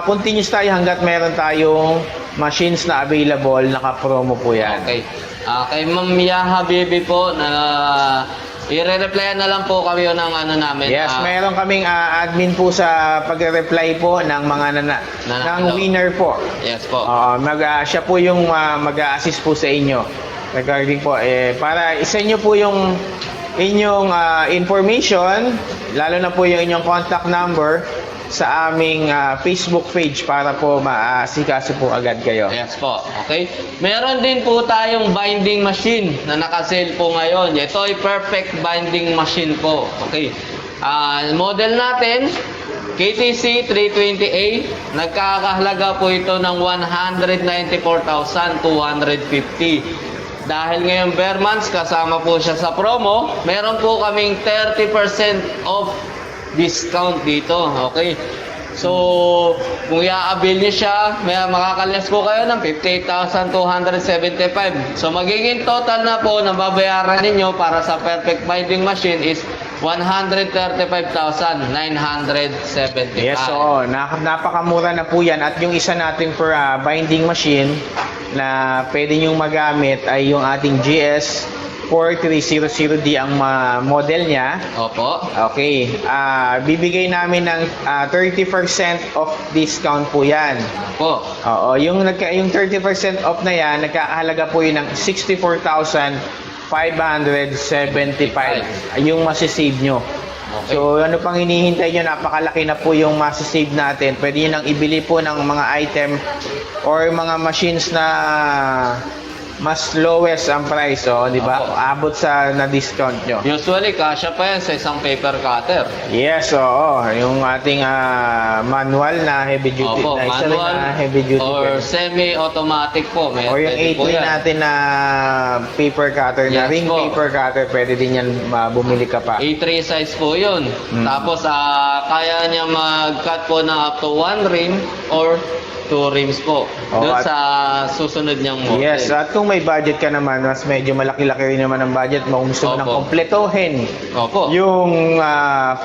continuous tayo hanggat meron tayong machines na available, naka-promo po yan. Okay. Kay Ma'am Yaha Baby po na i-replyan na lang po kami ng namin. Yes, meron kaming admin po sa pagre-reply po ng mga ng winner po. Yes po. Siya po yung mag-a-assist po sa inyo. Regarding po, para isa nyo po yung inyong information, lalo na po yung inyong contact number sa aming Facebook page para po maasikaso po agad kayo. Yes po. Okay. Meron din po tayong binding machine na naka-sale po ngayon. Ito ay perfect binding machine po. Okay. Model natin, KTC 320A. Nagkakahalaga po ito ng 194,250. Dahil ngayong bare months, kasama po siya sa promo, meron po kaming 30% off discount dito. Okay? So, kung i-avail nyo siya, may makakalas po kayo ng 58,275. So, magiging total na po na babayaran ninyo para sa perfect binding machine is 135,975. Yes, oo. Napakamura na po yan. At yung isa natin for binding machine na pwede nyong magamit ay yung ating GS 4300D ang model niya. Opo. Okay. Bibigay namin ng 30% off discount po yan. Opo. Oo. Yung 30% off na yan, nagkakahalaga po yun ng 64,575 yung masisave nyo. Okay. So, ano pang hinihintay nyo? Napakalaki na po yung masisave natin. Pwede nyo nang ibili po ng mga item or mga machines na mas lowest ang price, di ba? Opo. Abot sa na-discount nyo. Usually, kasya pa yan sa isang paper cutter. Yes, oo. Yung ating manual na heavy duty. Opo, na isa rin manual na heavy duty. or semi-automatic po. May Or yung pwede po A3 yan. natin na paper cutter, na Yes ring po. paper cutter, pwede din yan bumili ka pa. A3 size po yun. Tapos, kaya niya mag-cut po ng up to 1 rim or 2 rims po. Doon at- sa susunod niyang model. Yes, at kung may budget ka naman, mas medyo malaki-laki rin naman ang budget mo. Kung gusto mo nang Opo. kompletohin Opo. yung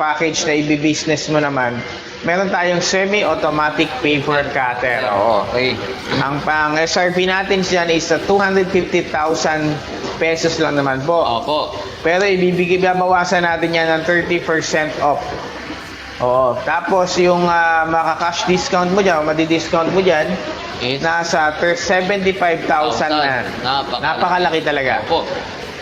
package na i-business mo naman, meron tayong semi-automatic paper cutter. Oo. Okay. Ang pang SRP natin dyan is 250,000 pesos lang naman po. Opo. Pero babawasan natin yan ng 30% off. Oo. Tapos yung maka-cash discount mo dyan, madi-discount mo dyan, Is- nasa 75,000 na. Napakalaki talaga. Opo.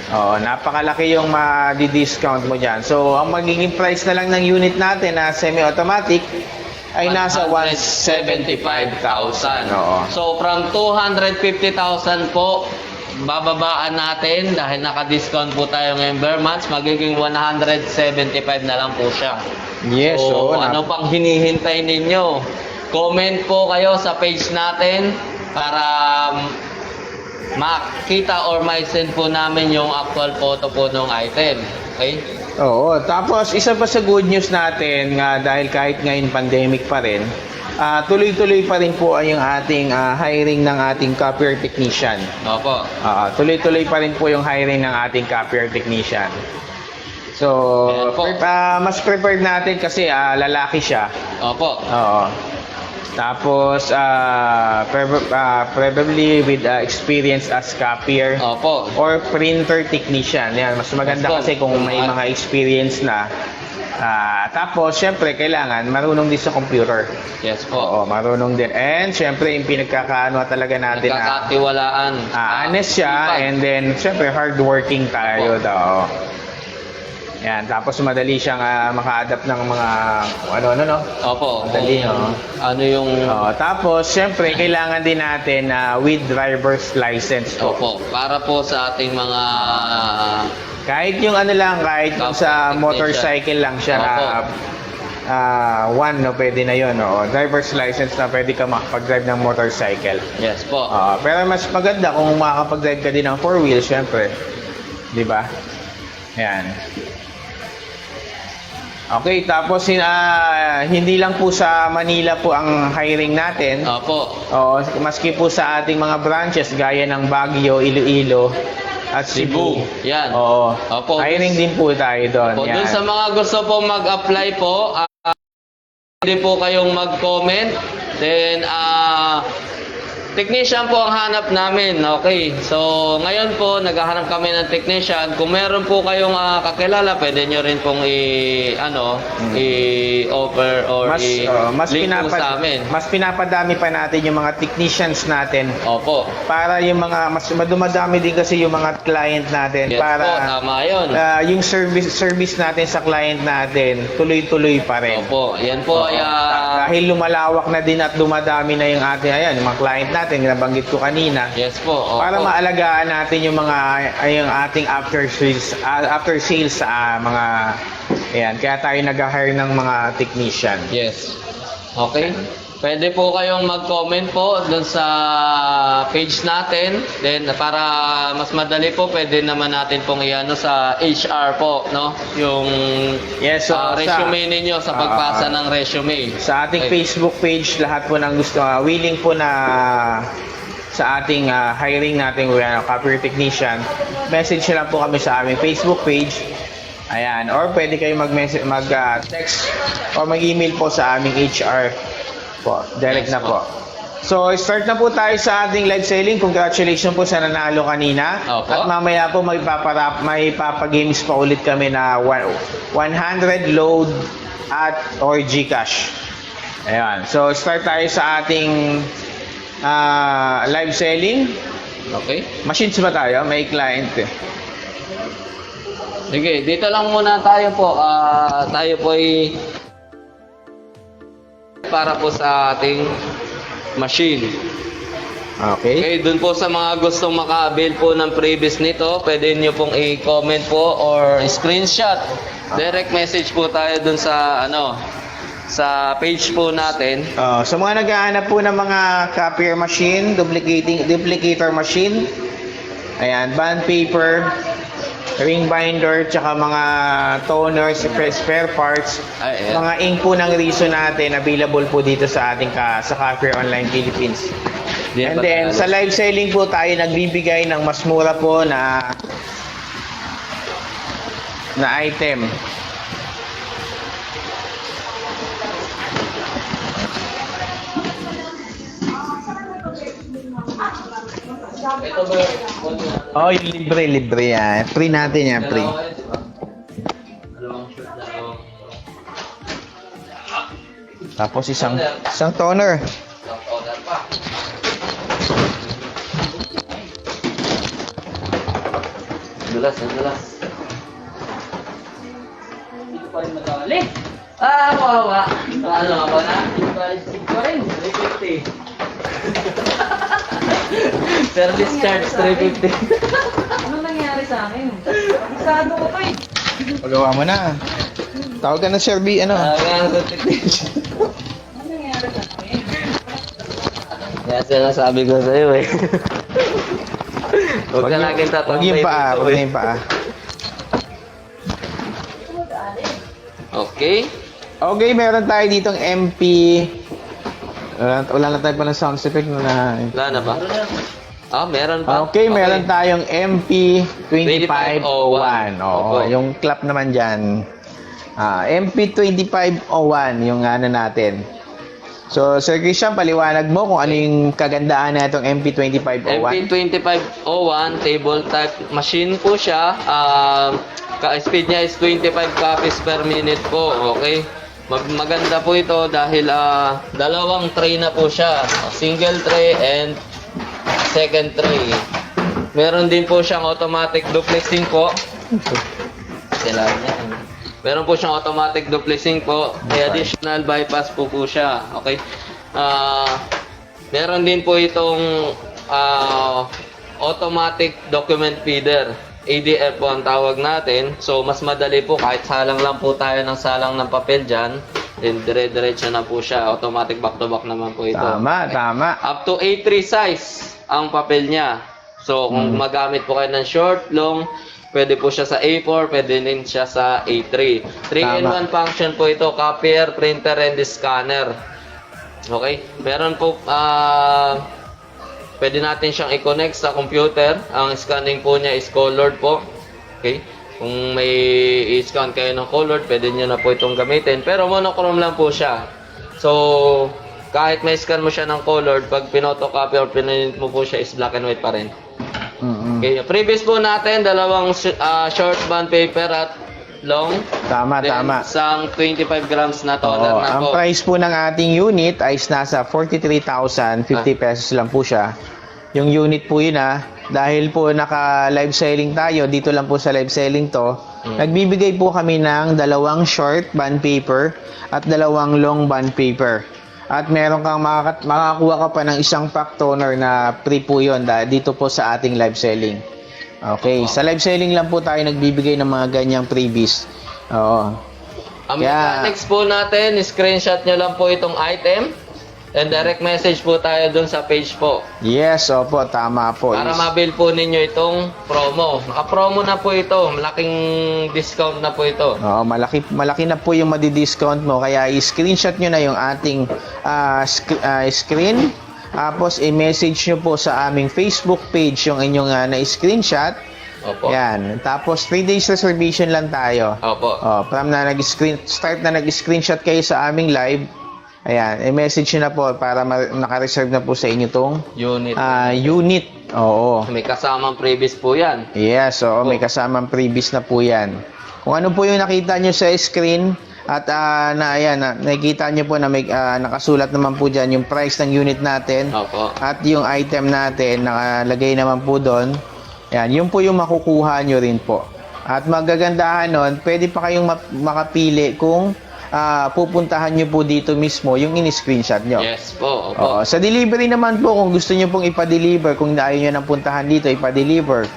Oo, napakalaki yung madi-discount mo dyan. So, ang magiging price na lang ng unit natin na semi-automatic ay nasa 175,000. Oo. So from 250,000 po, bababaan natin dahil naka-discount po tayo member months, magiging 175 na lang po siya. Yes, So, oo. ano pang hinihintay ninyo? Comment po kayo sa page natin para makita or ma-send po namin yung actual photo po ng item. Okay? Oo, tapos isa pa sa good news natin nga dahil kahit ngayon pandemic pa rin, tuloy-tuloy pa rin po yung ating hiring ng ating copier technician. Opo. Tuloy-tuloy pa rin po yung hiring ng ating copier technician. So, Ayan po. mas prepared natin kasi lalaki siya. Opo. Oo. Tapos, probably with experience as copier Opo. or printer technician. Yan, mas maganda Yes po. kasi kung may mga experience na. Tapos, syempre, kailangan marunong din sa computer. Yes po. Oo, marunong din. And, syempre, yung pinagkakaano talaga natin na Nagkakatiwalaan. honest siya Sipag. and then, syempre, hardworking tayo Opo. daw. Yan, tapos madali siyang maka-adapt ng mga ano, no? Opo. Madali, no? Ano yung... Tapos, syempre, kailangan din natin with driver's license po. Opo. Para po sa ating mga... Kahit yung ano lang, kahit yung sa motorcycle lang siya na one, no, pwede na yun, no? Driver's license na pwede ka makapag-drive ng motorcycle. Yes po. Pero mas maganda kung makakapag-drive ka din ng four-wheel, syempre. Di ba? Yan. Okay, tapos hindi lang po sa Manila po ang hiring natin. Opo. Maski po sa ating mga branches gaya ng Baguio, Iloilo at Cebu. Yan. Oo. Opo. Hiring din po tayo doon. Opo. Yan. Doon sa mga gusto po mag-apply po, pwede po kayong mag-comment. Then, technician po ang hanap namin. Okay. So, ngayon po, naghahanap kami ng technician. Kung meron po kayong kakilala, pwede nyo rin pong i-offer or i-link po sa amin. Mas pinapadami pa natin yung mga technicians natin Opo. para yung mga mas madumadami din kasi yung mga client natin Yes para po, tama yun. yung service natin sa client natin tuloy-tuloy pa rin. Opo. Yan po ay... Dahil lumalawak na din at dumadami na yung ating yung mga client natin nabanggit ko kanina. yes po. Opo. Para maalagaan natin yung mga yung ating after sales sa mga kaya tayo nag-hire ng mga technician. Yes. Okay. Pwede po kayong mag-comment po doon sa page natin. Then para mas madali po, pwede naman natin pong iano sa HR po, no? Yung Yes, so resume ninyo sa pagpasa ng resume. Sa ating Okay. Facebook page, lahat po ng gusto, willing po na sa ating hiring natin, copier technician, message nyo lang po kami sa aming Facebook page. Ayan, or pwede kayo mag-text or mag-email po sa aming HR po. Direct Yes na po. So, start na po tayo sa ating live selling. Congratulations po sa nanalo kanina. Opo. At mamaya po may papagames pa ulit kami na 100 load at or Gcash. Ayan. So, start tayo sa ating live selling. Okay. Machines ba tayo? May client eh. Sige, dito lang muna tayo po. Tayo po ay para po sa ating machine. Okay. Okay, dun po sa mga gustong maka-avail po ng previous nito, pwede nyo pong i-comment po or screenshot. Direct message po tayo dun sa sa page po natin. Sa mga naghahanap po ng mga copier machine, duplicator machine, ayan, bond paper, ring binder, tsaka mga toners, spare parts, Ay, ayan. mga ink po ng Riso natin, available po dito sa ating sa Copier Online Philippines. Diyan And ba then, tayo? sa live selling po tayo nagbibigay ng mas mura po na item. Ito ba? Oh, yung libre yan. Free natin yan, free. Dalawang shoot na to. Tapos isang toner. Isang order pa. Dulas. Dito pa rin madali. Kawawa. Ano ako na? Isip ko rin, 350. Service charge, 350. Ano nangyari sa akin? Isado ko pa eh. Pagawa mo na. Tawag ka ng Sir B, ano? Kaya sa technician. Ano nangyari sa akin? Kaya sinasabi ko sa'yo eh. Huwag ka laging Huwag yung paa, huwag yung paa. Okay. Okay, meron tayo ditong MP. Wala na tayo pa ng sound effect na. Wala na ba? Meron pa. Okay, meron tayong MP 2501. Oo, Opo. yung clap naman dyan. MP 2501, yung ano natin. So, Sir Christian, paliwanag mo kung ano yung kagandahan na itong MP 2501. MP2501, table type machine po siya. Speed niya is 25 copies per minute po. Okay. Maganda po ito dahil dalawang tray na po siya. Single tray and second tray. Meron din po siyang automatic duplexing po. Kailangan niya. Meron po siyang automatic duplexing po. May additional bypass po siya. Okay. Meron din po itong automatic document feeder. ADF po ang tawag natin. So, mas madali po kahit salang lang po tayo ng salang ng papel dyan. Then, dire-diretso na po siya. Automatic back-to-back naman po ito. Tama, tama. Up to A3 size ang papel niya. So, kung magamit po kayo ng short, long, pwede po siya sa A4, pwede din siya sa A3. 3-in-1 function po ito. Copier, printer, and scanner. Okay? Meron po, pwede natin siyang i-connect sa computer. Ang scanning po niya is colored po. Okay? Kung may i-scan kayo ng colored, pwede niyo na po itong gamitin. Pero monochrome lang po siya. So, kahit may scan mo siya ng colored, pag pinotocopy or pinint mo po siya is black and white pa rin. Okay. Previous po natin, dalawang short bond paper at long. Tama, Then, tama. isang 25 grams na toner Oo, na ang po. price po ng ating unit ay nasa 43,050 pesos lang po siya. Yung unit po yun dahil po naka-live selling tayo, dito lang po sa live selling to, nagbibigay po kami ng dalawang short bond paper at dalawang long bond paper. At meron kang makakuha ka pa ng isang pack toner na free po yun dito po sa ating live selling. Okay, sa live selling lang po tayo nagbibigay ng mga ganyang freebies. Oo. Ang Kaya- mechanics po natin, screenshot nyo lang po itong item and direct message po tayo dun sa page po. Yes, opo, tama po. Para mabil po ninyo itong promo. Naka-promo na po ito. Malaking discount na po ito. Oo, malaki na po yung madi-discount mo. Kaya i-screenshot nyo na yung ating screen. Tapos i-message nyo po sa aming Facebook page yung inyong na-screenshot. Opo. Yan. Tapos 3 days reservation lang tayo. Opo. From na start na nag-screenshot kayo sa aming live. Ayan, i-message nyo na po para naka-reserve na po sa inyo tong Unit. unit. Oo. May kasamang previous po yan. Yes, oo, may kasamang freebies na po yan. Kung ano po yung nakita nyo sa screen at nakikita nyo po na may nakasulat naman po dyan yung price ng unit natin Opo. at yung item natin nakalagay naman po doon. Yan, yun po yung makukuha nyo rin po. At magagandahan nun, pwede pa kayong makapili kung pupuntahan nyo po dito mismo yung in-screenshot nyo. Yes po. Opo. Oo, sa delivery naman po, kung gusto nyo pong ipa-deliver, kung ayaw nyo nang puntahan dito, ipa-deliver.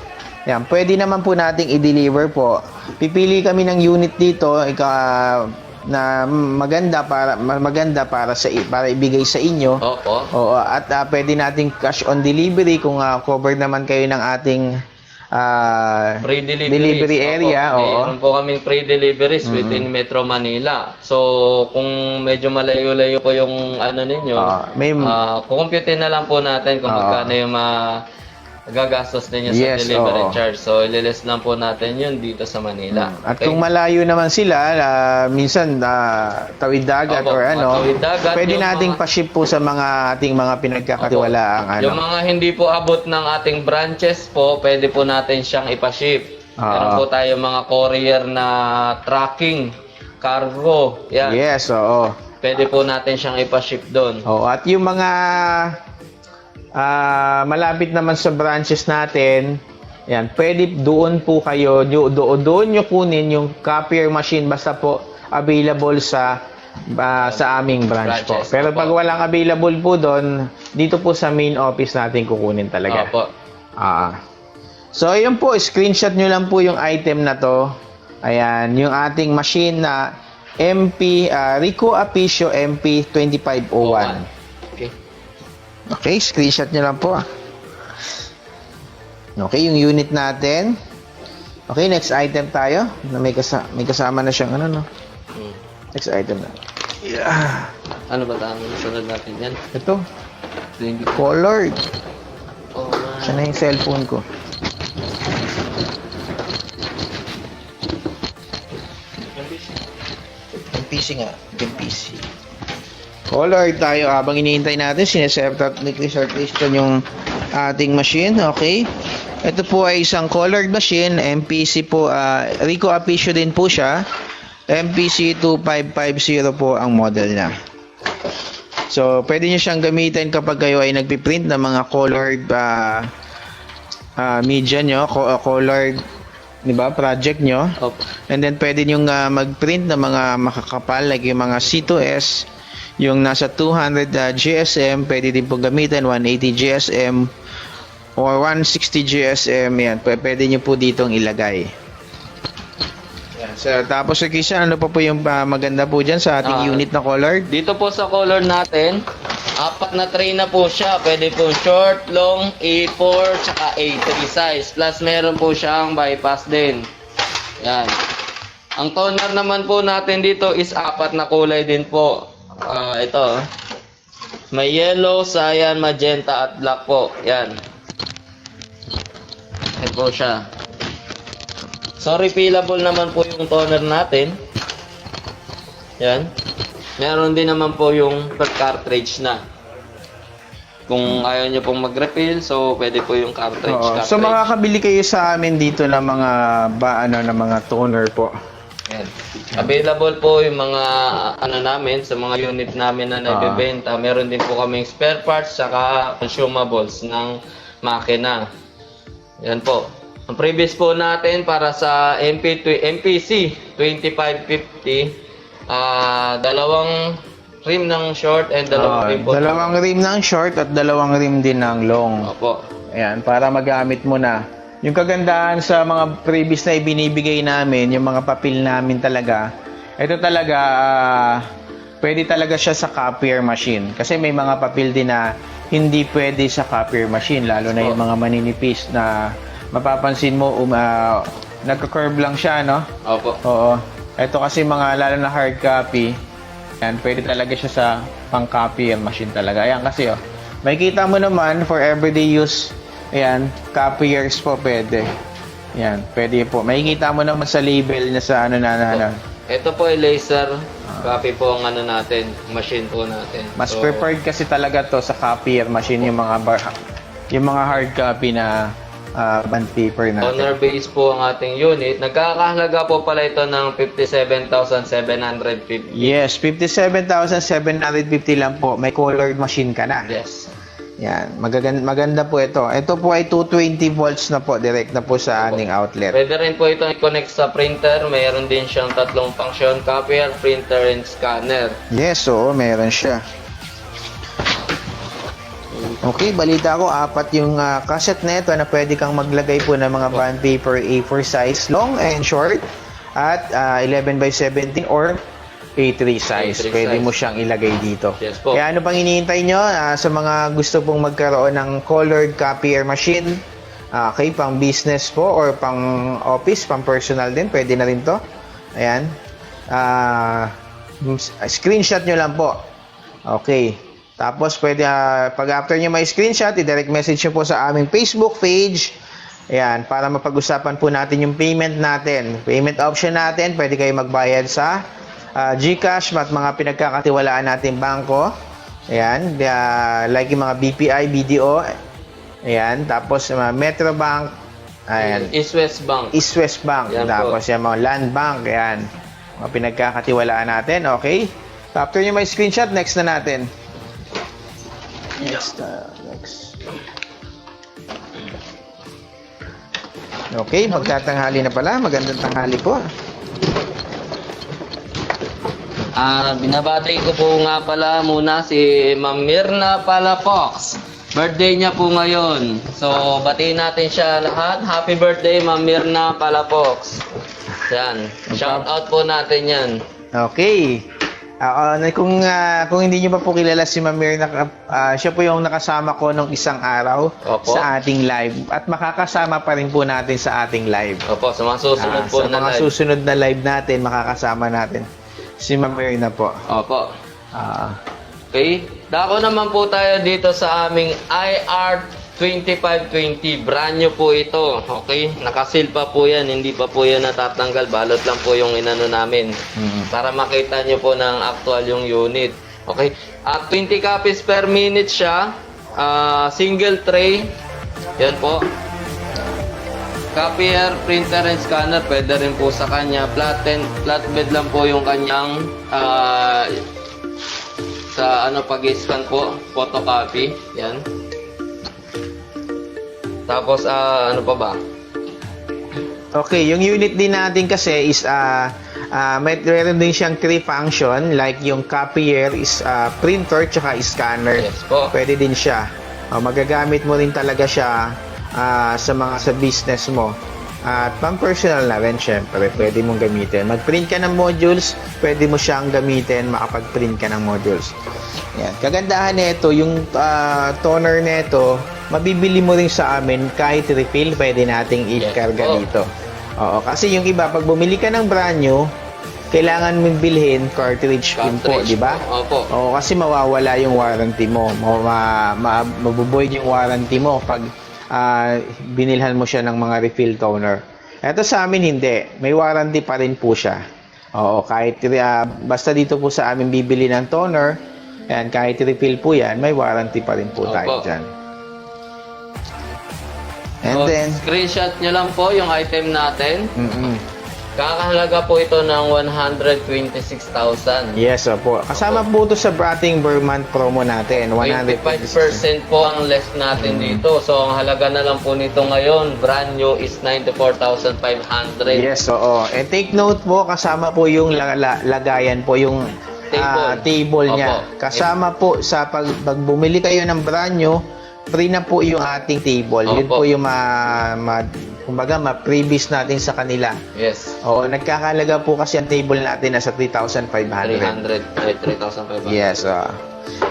Yan, pwede naman po nating i-deliver po. Pipili kami ng unit dito na maganda para ibigay sa inyo. Opo. Oo, at pwede nating cash on delivery kung covered naman kayo ng ating Free delivery area. Oo. Meron po kaming free deliveries within Metro Manila. So, kung medyo malayo-layo po yung ano ninyo, kukumputin na lang po natin kung magkano yung gagastos ninyo sa delivery charge. So, ililis lang po natin yun dito sa Manila. At kung malayo naman sila, minsan tawid dagat Opo, or ano, tawid dagat, pwede yung nating pa-ship po sa mga ating mga pinagkakatiwalaang Yung mga hindi po abot ng ating branches po, pwede po natin siyang ipaship. Meron po tayo mga courier na tracking, cargo. Yan. Yes, oo. Pwede po natin siyang ipaship doon. Oo, at yung mga malapit naman sa branches natin, yan, pwede doon po kayo, doon nyo kunin yung copier machine, basta po available sa aming branch po. Branches, Pero opo. pag walang available po doon, dito po sa main office natin kukunin talaga. Opo. So, ayun po, screenshot nyo lang po yung item na to. Ayan, yung ating machine na Rico Apicio MP2501. Okay. Okay, screenshot nyo lang po. Okay, yung unit natin. Okay, next item tayo. Na may kasama na siyang ano, no? Next item na. Yeah. Ano ba ang sunod natin yan? Ito, colored. Oh, Siya na yung cellphone ko. Yung PC nga. Yung PC. Colored tayo. Habang iniintay natin, sineset up ni Chris Artiston yung ating machine. Okay. Ito po ay isang colored machine. MPC po. Rico Apicio din po siya. MPC 2550 po ang model niya. So, pwede nyo siyang gamitin kapag kayo ay nagpiprint ng mga colored media nyo, colored, di ba, project nyo. Opo. And then, pwede nyo mag-print ng mga makakapal, like yung mga C2S, yung nasa 200 GSM, pwede din po gamitin, 180 GSM, or 160 GSM, yan, pwede nyo po ditong ilagay. Yan. So, tapos, Christian, ano pa po yung maganda po dyan sa ating unit na colored? Dito po sa color natin, 4 na tray na po siya. Pwede po short, long, A4, tsaka A3 size. Plus meron po siyang bypass din. Yan. Ang toner naman po natin dito is 4 na kulay din po. Ito. May yellow, cyan, magenta, at black po. Yan. Ito po siya. So, refillable naman po yung toner natin. Yan. Meron din naman po yung per cartridge na. Kung ayaw nyo pong mag-refill, so pwede po yung cartridge. So, makakabili kayo sa amin dito ng mga ng mga toner po. Yan. Available po yung mga namin sa mga unit namin na nabibenta. Meron din po kaming spare parts saka consumables ng makina. Yan po. Ang previous po natin para sa MPC 2550, dalawang rim ng short and dalawang rim po. Dalawang rim ng short at dalawang rim din ng long. Opo. Ayan, para magamit mo na. Yung kagandahan sa mga previous na ibinibigay namin, yung mga papel namin talaga, ito talaga, pwede talaga siya sa copier machine. Kasi may mga papel din na hindi pwede sa copier machine, lalo na yung mga maninipis na mapapansin mo, nagka-curve lang siya, no? Opo. Oo. Ito kasi mga, lalo na hard copy, yan, pwede talaga siya sa pang-copier machine talaga. Ayan kasi, makikita mo naman, for everyday use, ayan, copiers po pwede. Yan, pwede po. Makikita mo naman sa label niya sa Ito po ay laser copy po ang natin, machine po natin. Mas preferred kasi talaga to sa copier machine yung mga hard copy na bond paper natin. Toner base po ang ating unit. Nagkakahalaga po pala ito ng 57,750. Yes, 57,750 lang po. May colored machine ka na. Yes. Yan, maganda po ito. Ito po ay 220 volts na po, direct na po sa ating outlet. Pwede rin po itong i-connect sa printer. Mayroon din siyang 3 function, copier, printer, and scanner. Yes, oo, meron siya. Okay, balita ko, 4 yung cassette nito na pwede kang maglagay po ng mga bond paper A4 size, long and short, at 11x17 or A3 size. A3 Pwede size. mo siyang ilagay dito. Yes po. Kaya ano pang hinihintay nyo sa mga gusto pong magkaroon ng colored copier machine, okay, pang business po or pang office, pang personal din, pwede na rin to. Ayan. Screenshot nyo lang po. Okay. Tapos pwede, pag after nyo may screenshot, i-direct message nyo po sa aming Facebook page. Ayan, para mapag-usapan po natin yung payment natin. Payment option natin, pwede kayo magbayad sa GCash at mga pinagkakatiwalaan natin bangko. Ayan, like yung mga BPI, BDO. Ayan, tapos Metro Bank. Ayan, East West Bank. East West Bank. Yan Tapos po. yung mga Land Bank. Ayan, mga pinagkakatiwalaan natin. Okay. After nyo may screenshot, next na natin. Next. Okay, magtatanghali na pala. Magandang tanghali po. Binabati ko po nga pala muna si Ma'am Mirna Palafox. Birthday niya po ngayon. So, batiin natin siya lahat. Happy birthday, Ma'am Mirna Palafox. Yan. Shout out po natin yan. Okay. Kung hindi niyo pa po kilala si Ma'am Mirna, siya po yung nakasama ko nung isang araw Opo. sa ating live. At makakasama pa rin po natin sa ating live. Opo, sa mga susunod po Sa na mga live. susunod na live natin, makakasama natin si Ma'am Mirna po. Opo. Ah, Okay. Dako naman po tayo dito sa aming IR2520. Brand new po ito. Okay. Nakasil pa po yan. Hindi pa po yan natatanggal. Balot lang po yung inano namin. Para makita nyo po ng actual yung unit. Okay. At 20 copies per minute siya. Single tray. Yan po. Copier, printer, and scanner. Pwede rin po sa kanya. Flatbed lang po yung kanyang sa pag-scan po, photocopy. Yan. Tapos ano pa ba? Okay, yung unit din natin kasi is meron din siyang 3 function, like yung copier is printer tsaka scanner. Yes po. Pwede din siya. Magagamit mo rin talaga siya sa business mo. At pang-personal na rin, syempre, pwede mong gamitin. Mag-print ka ng modules, pwede mo siyang gamitin, makapag-print ka ng modules. Yan. Kagandahan nito, yung toner nito, mabibili mo rin sa amin kahit refill, pwede nating i-karga po. dito. Oo, kasi yung iba, pag bumili ka ng brand new, kailangan mong bilhin cartridge pin po, di ba? Opo. Oo, kasi mawawala yung warranty mo. Mabuboid yung warranty mo pag binilhan mo siya ng mga refill toner. Ito sa amin hindi. May warranty pa rin po siya. Oo, kahit basta dito po sa amin bibili ng toner, yan, kahit refill po yan, may warranty pa rin po tayo Opo. dyan. And So, then, screenshot nyo lang po yung item natin. Kakahalaga po ito ng 126,000. yes, opo. Kasama po ito sa Brating Berman promo natin. 25% po ang less natin dito. So, ang halaga na lang po nito ngayon, brand new is 94,500. Yes, oo. And take note po, kasama po yung lagayan po, yung table niya. Opo. Kasama po sa pag bumili kayo ng brand new, free na po yung ating table. Yun Opo. po yung kumbaga, ma-previous natin sa kanila. Yes. Oo, nagkakalaga po kasi ang table natin nasa 3,500. 3,500. Yes.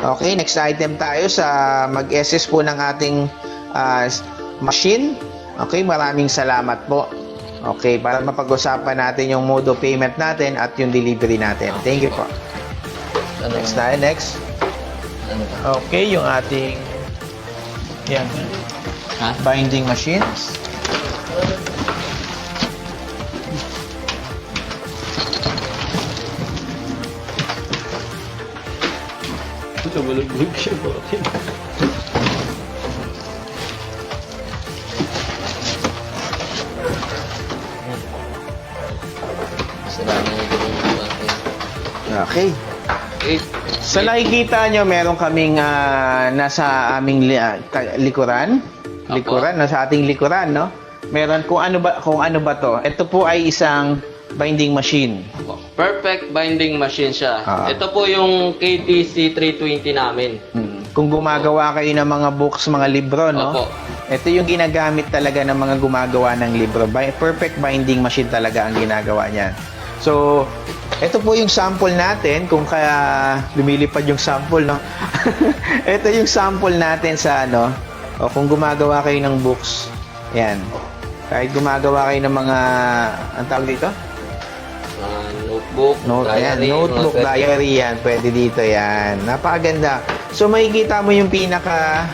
Okay, next item tayo sa mag-SS po ng ating machine. Okay, maraming salamat po. Okay, para mapag-usapan natin yung mode of payment natin at yung delivery natin. Thank you po. Ano Next tayo, next. Ano ba? Okay, yung ating yan, Ha? binding machines. Sila na yung natin. Okay. Sa nakikita nyo, meron kaming nasa aming likuran. Nasa ating likuran, no? Meron kung ano ba to. Ito po ay isang binding machine. Perfect binding machine siya. Ah. Ito po yung KTC 320 namin. Kung gumagawa kayo ng mga books, mga libro, no? Opo. Ito yung ginagamit talaga ng mga gumagawa ng libro. Perfect binding machine talaga ang ginagawa niyan. So, ito po yung sample natin, kung kaya lumilipad yung sample, no? Ito yung sample natin sa o kung gumagawa kayo ng books. Yan. Kahit gumagawa kayo ng mga, ang tawag dito? Notebook, diary, Notebook, mga diary yan. Pwede dito yan. Napakaganda. So, makikita mo yung pinaka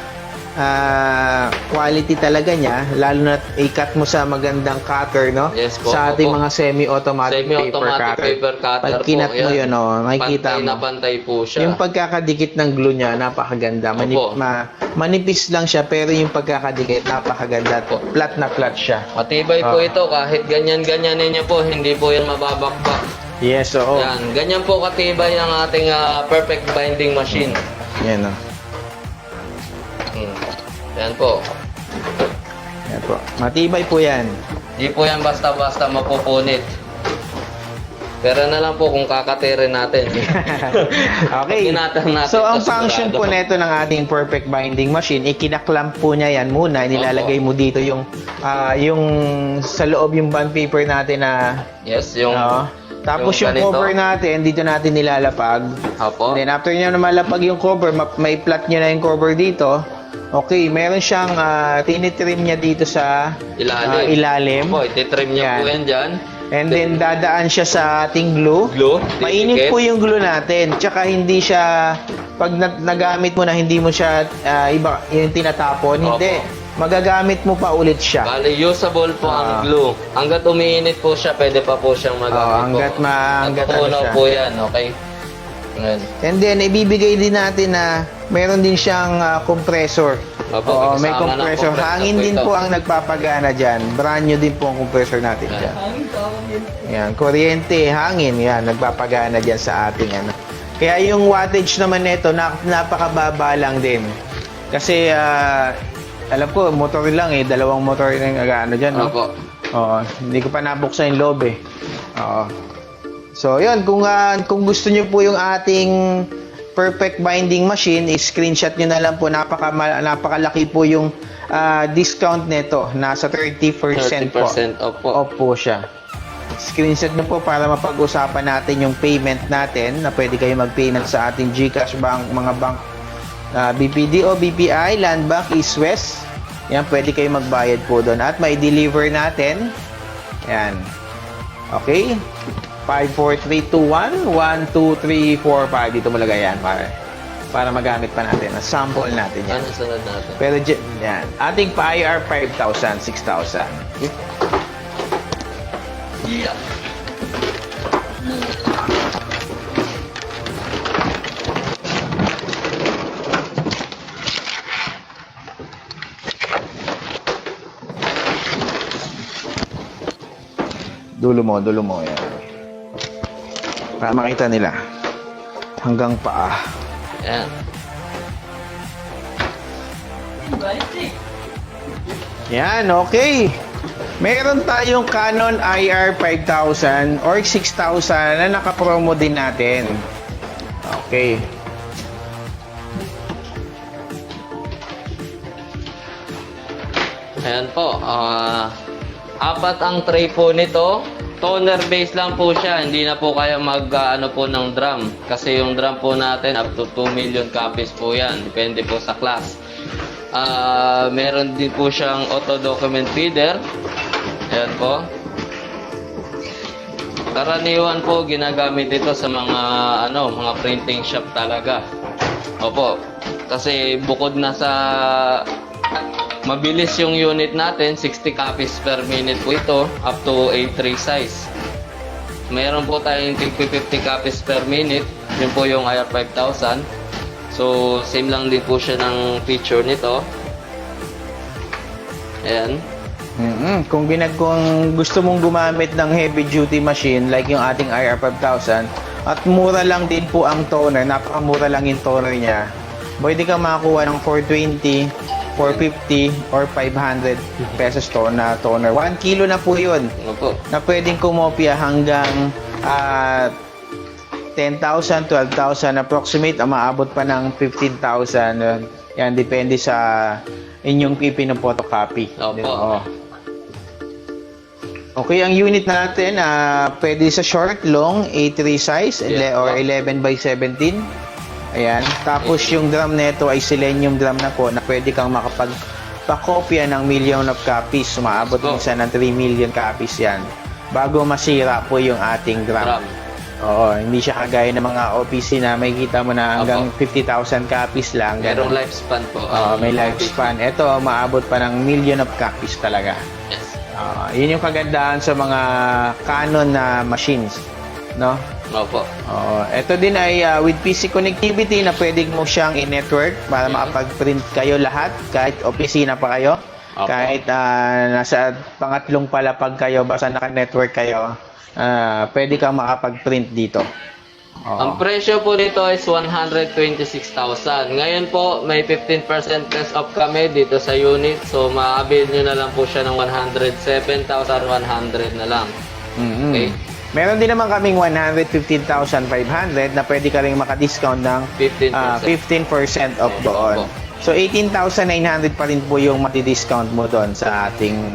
quality talaga niya, lalo na i-cut mo sa magandang cutter, no? Yes po, Sa ating opo. mga semi-automatic paper cutter Pag kinat po. mo yun, makikita pantay na mo. pantay po siya. Yung pagkakadikit ng glue niya, napakaganda. Opo. Manipis lang siya, pero yung pagkakadikit, napakaganda. Flat na flat siya. Matibay po ito, kahit ganyan-ganyan niya po, hindi po yan mababakbak. Yes, oo. Yan, ganyan po katibay ang ating perfect binding machine. Yan, o. Yan po. Yan po. Matibay po yan. Di po yan basta-basta mapupunit. Pera na lang po kung kakatirin natin. Okay. Pinatang natin So, ang ito, function po sigurado. nito ng ating perfect binding machine, ikinaklamp po niya yan muna. Nilalagay mo dito yung sa loob yung bond paper natin na Yes, yung... tapos yung ganito. cover natin, dito natin nilalapag. Opo. Then after nyo na malapag yung cover, may flat nyo na yung cover dito. Okay, meron siyang tinitrim niya dito sa ilalim. Opo, ititrim niya po Yan. yan dyan. And then dadaan siya sa ating glue. Glue. Mainit titikit. po yung glue natin. Tsaka hindi siya, pag nagamit mo na hindi mo siya iba, yung tinatapon. Opo. Hindi. Magagamit mo pa ulit siya. Bali, usable po ang glue. Hanggat umiinit po siya, pwede pa po siyang magamit hanggat hanggat ano Natutunaw siya. po yan, okay? Ngayon. And then, ibibigay din natin na meron din siyang compressor. Opo, Oo, may kasama ng compressor. compressor Hangin po din ito. po ang nagpapagana dyan. Brand new din po ang compressor natin dyan. Yan, kuryente, hangin, yan, nagpapagana dyan sa ating ano. Kaya yung wattage naman nito, napakababa lang din. Kasi, alam ko, motor lang eh, dalawang motor yung ano dyan, no? Opo. Oo, hindi ko pa nabuksan yung loob eh. Oo. So, yun, kung gusto nyo po yung ating perfect binding machine, screenshot nyo na lang po. Napakalaki po yung discount nito. Nasa 30% po. 30% opo. Off po siya. Screenshot nyo po para mapag-usapan natin yung payment natin na pwede kayo mag-payment sa ating GCash bank, mga bank BPDO, BPI, Land Bank, East West. Yan, pwede kayo magbayad po doon. At may deliver natin. Yan. Okay? 5, 4, 3, 2, 1. 1, 2, 3, 4, 5. Dito mo lagay yan para magamit pa natin. Sample natin yan. Ano sunod natin? Pero yan. Ating pa-IR 5,000, 6,000. Yeah. Dulo mo. Yan. Para makita nila. Hanggang paa. Yan. Yan, okay. Meron tayong Canon IR 5000 or 6000 na nakapromo din natin. Okay. Ayan po. Apat ang tray po nito. Toner base lang po siya. Hindi na po kaya ano po ng drum. Kasi yung drum po natin up to 2 million copies po yan. Depende po sa class. Meron din po siyang auto document feeder. Ayan po. Karaniwan po ginagamit ito sa mga mga printing shop talaga. Opo. Kasi bukod na sa mabilis yung unit natin, 60 copies per minute po ito, up to A3 size. Meron po tayong 50 copies per minute, yun po yung IR 5000. So, same lang din po siya ng feature nito. Ayan. Kung gusto mong gumamit ng heavy duty machine like yung ating IR 5000 at mura lang din po ang toner, napakamura lang yung toner niya. Pwede kang makakuha ng 420, 450 or 500 pesos na toner. 1 kilo na po yun. Opo. Na pwedeng kumopya hanggang 10,000, 12,000 approximate, maabot pa ng 15,000. Yan, depende sa inyong pipi ng photocopy. Opo. Oo. Okay, ang unit natin, pwede sa short, long, A3 size, Yeah. or 11 by 17. Ayan. Tapos yung drum nito ay selenium drum na po na pwede kang makapagpakopya ng million of copies. Sumaabot Go. minsan ng 3 million copies yan. Bago masira po yung ating drum. Drum. Oo, hindi siya kagaya ng mga OPC na may kita mo na hanggang 50,000 copies lang. Merong Ganun. lifespan po. May lifespan. Ito, maabot pa ng million of copies talaga. Yes. Yun yung kagandahan sa mga Canon na machines. No? Opo. Ito din ay with PC connectivity na pwede mo siyang i-network para makapag-print kayo lahat kahit opisina pa kayo. Opo. Kahit nasa pangatlong palapag kayo basta naka-network kayo, pwede kang makapag-print dito. Ang presyo po nito is 126,000. Ngayon po, may 15% less off kami dito sa unit. So, ma-avail nyo na lang po siya ng 107,100 na lang. Mhm. Okay? Meron din naman kaming 115,500 na pwede ka rin makadiscount ng 15% off doon. So 18,900 pa rin po yung mati-discount mo doon sa ating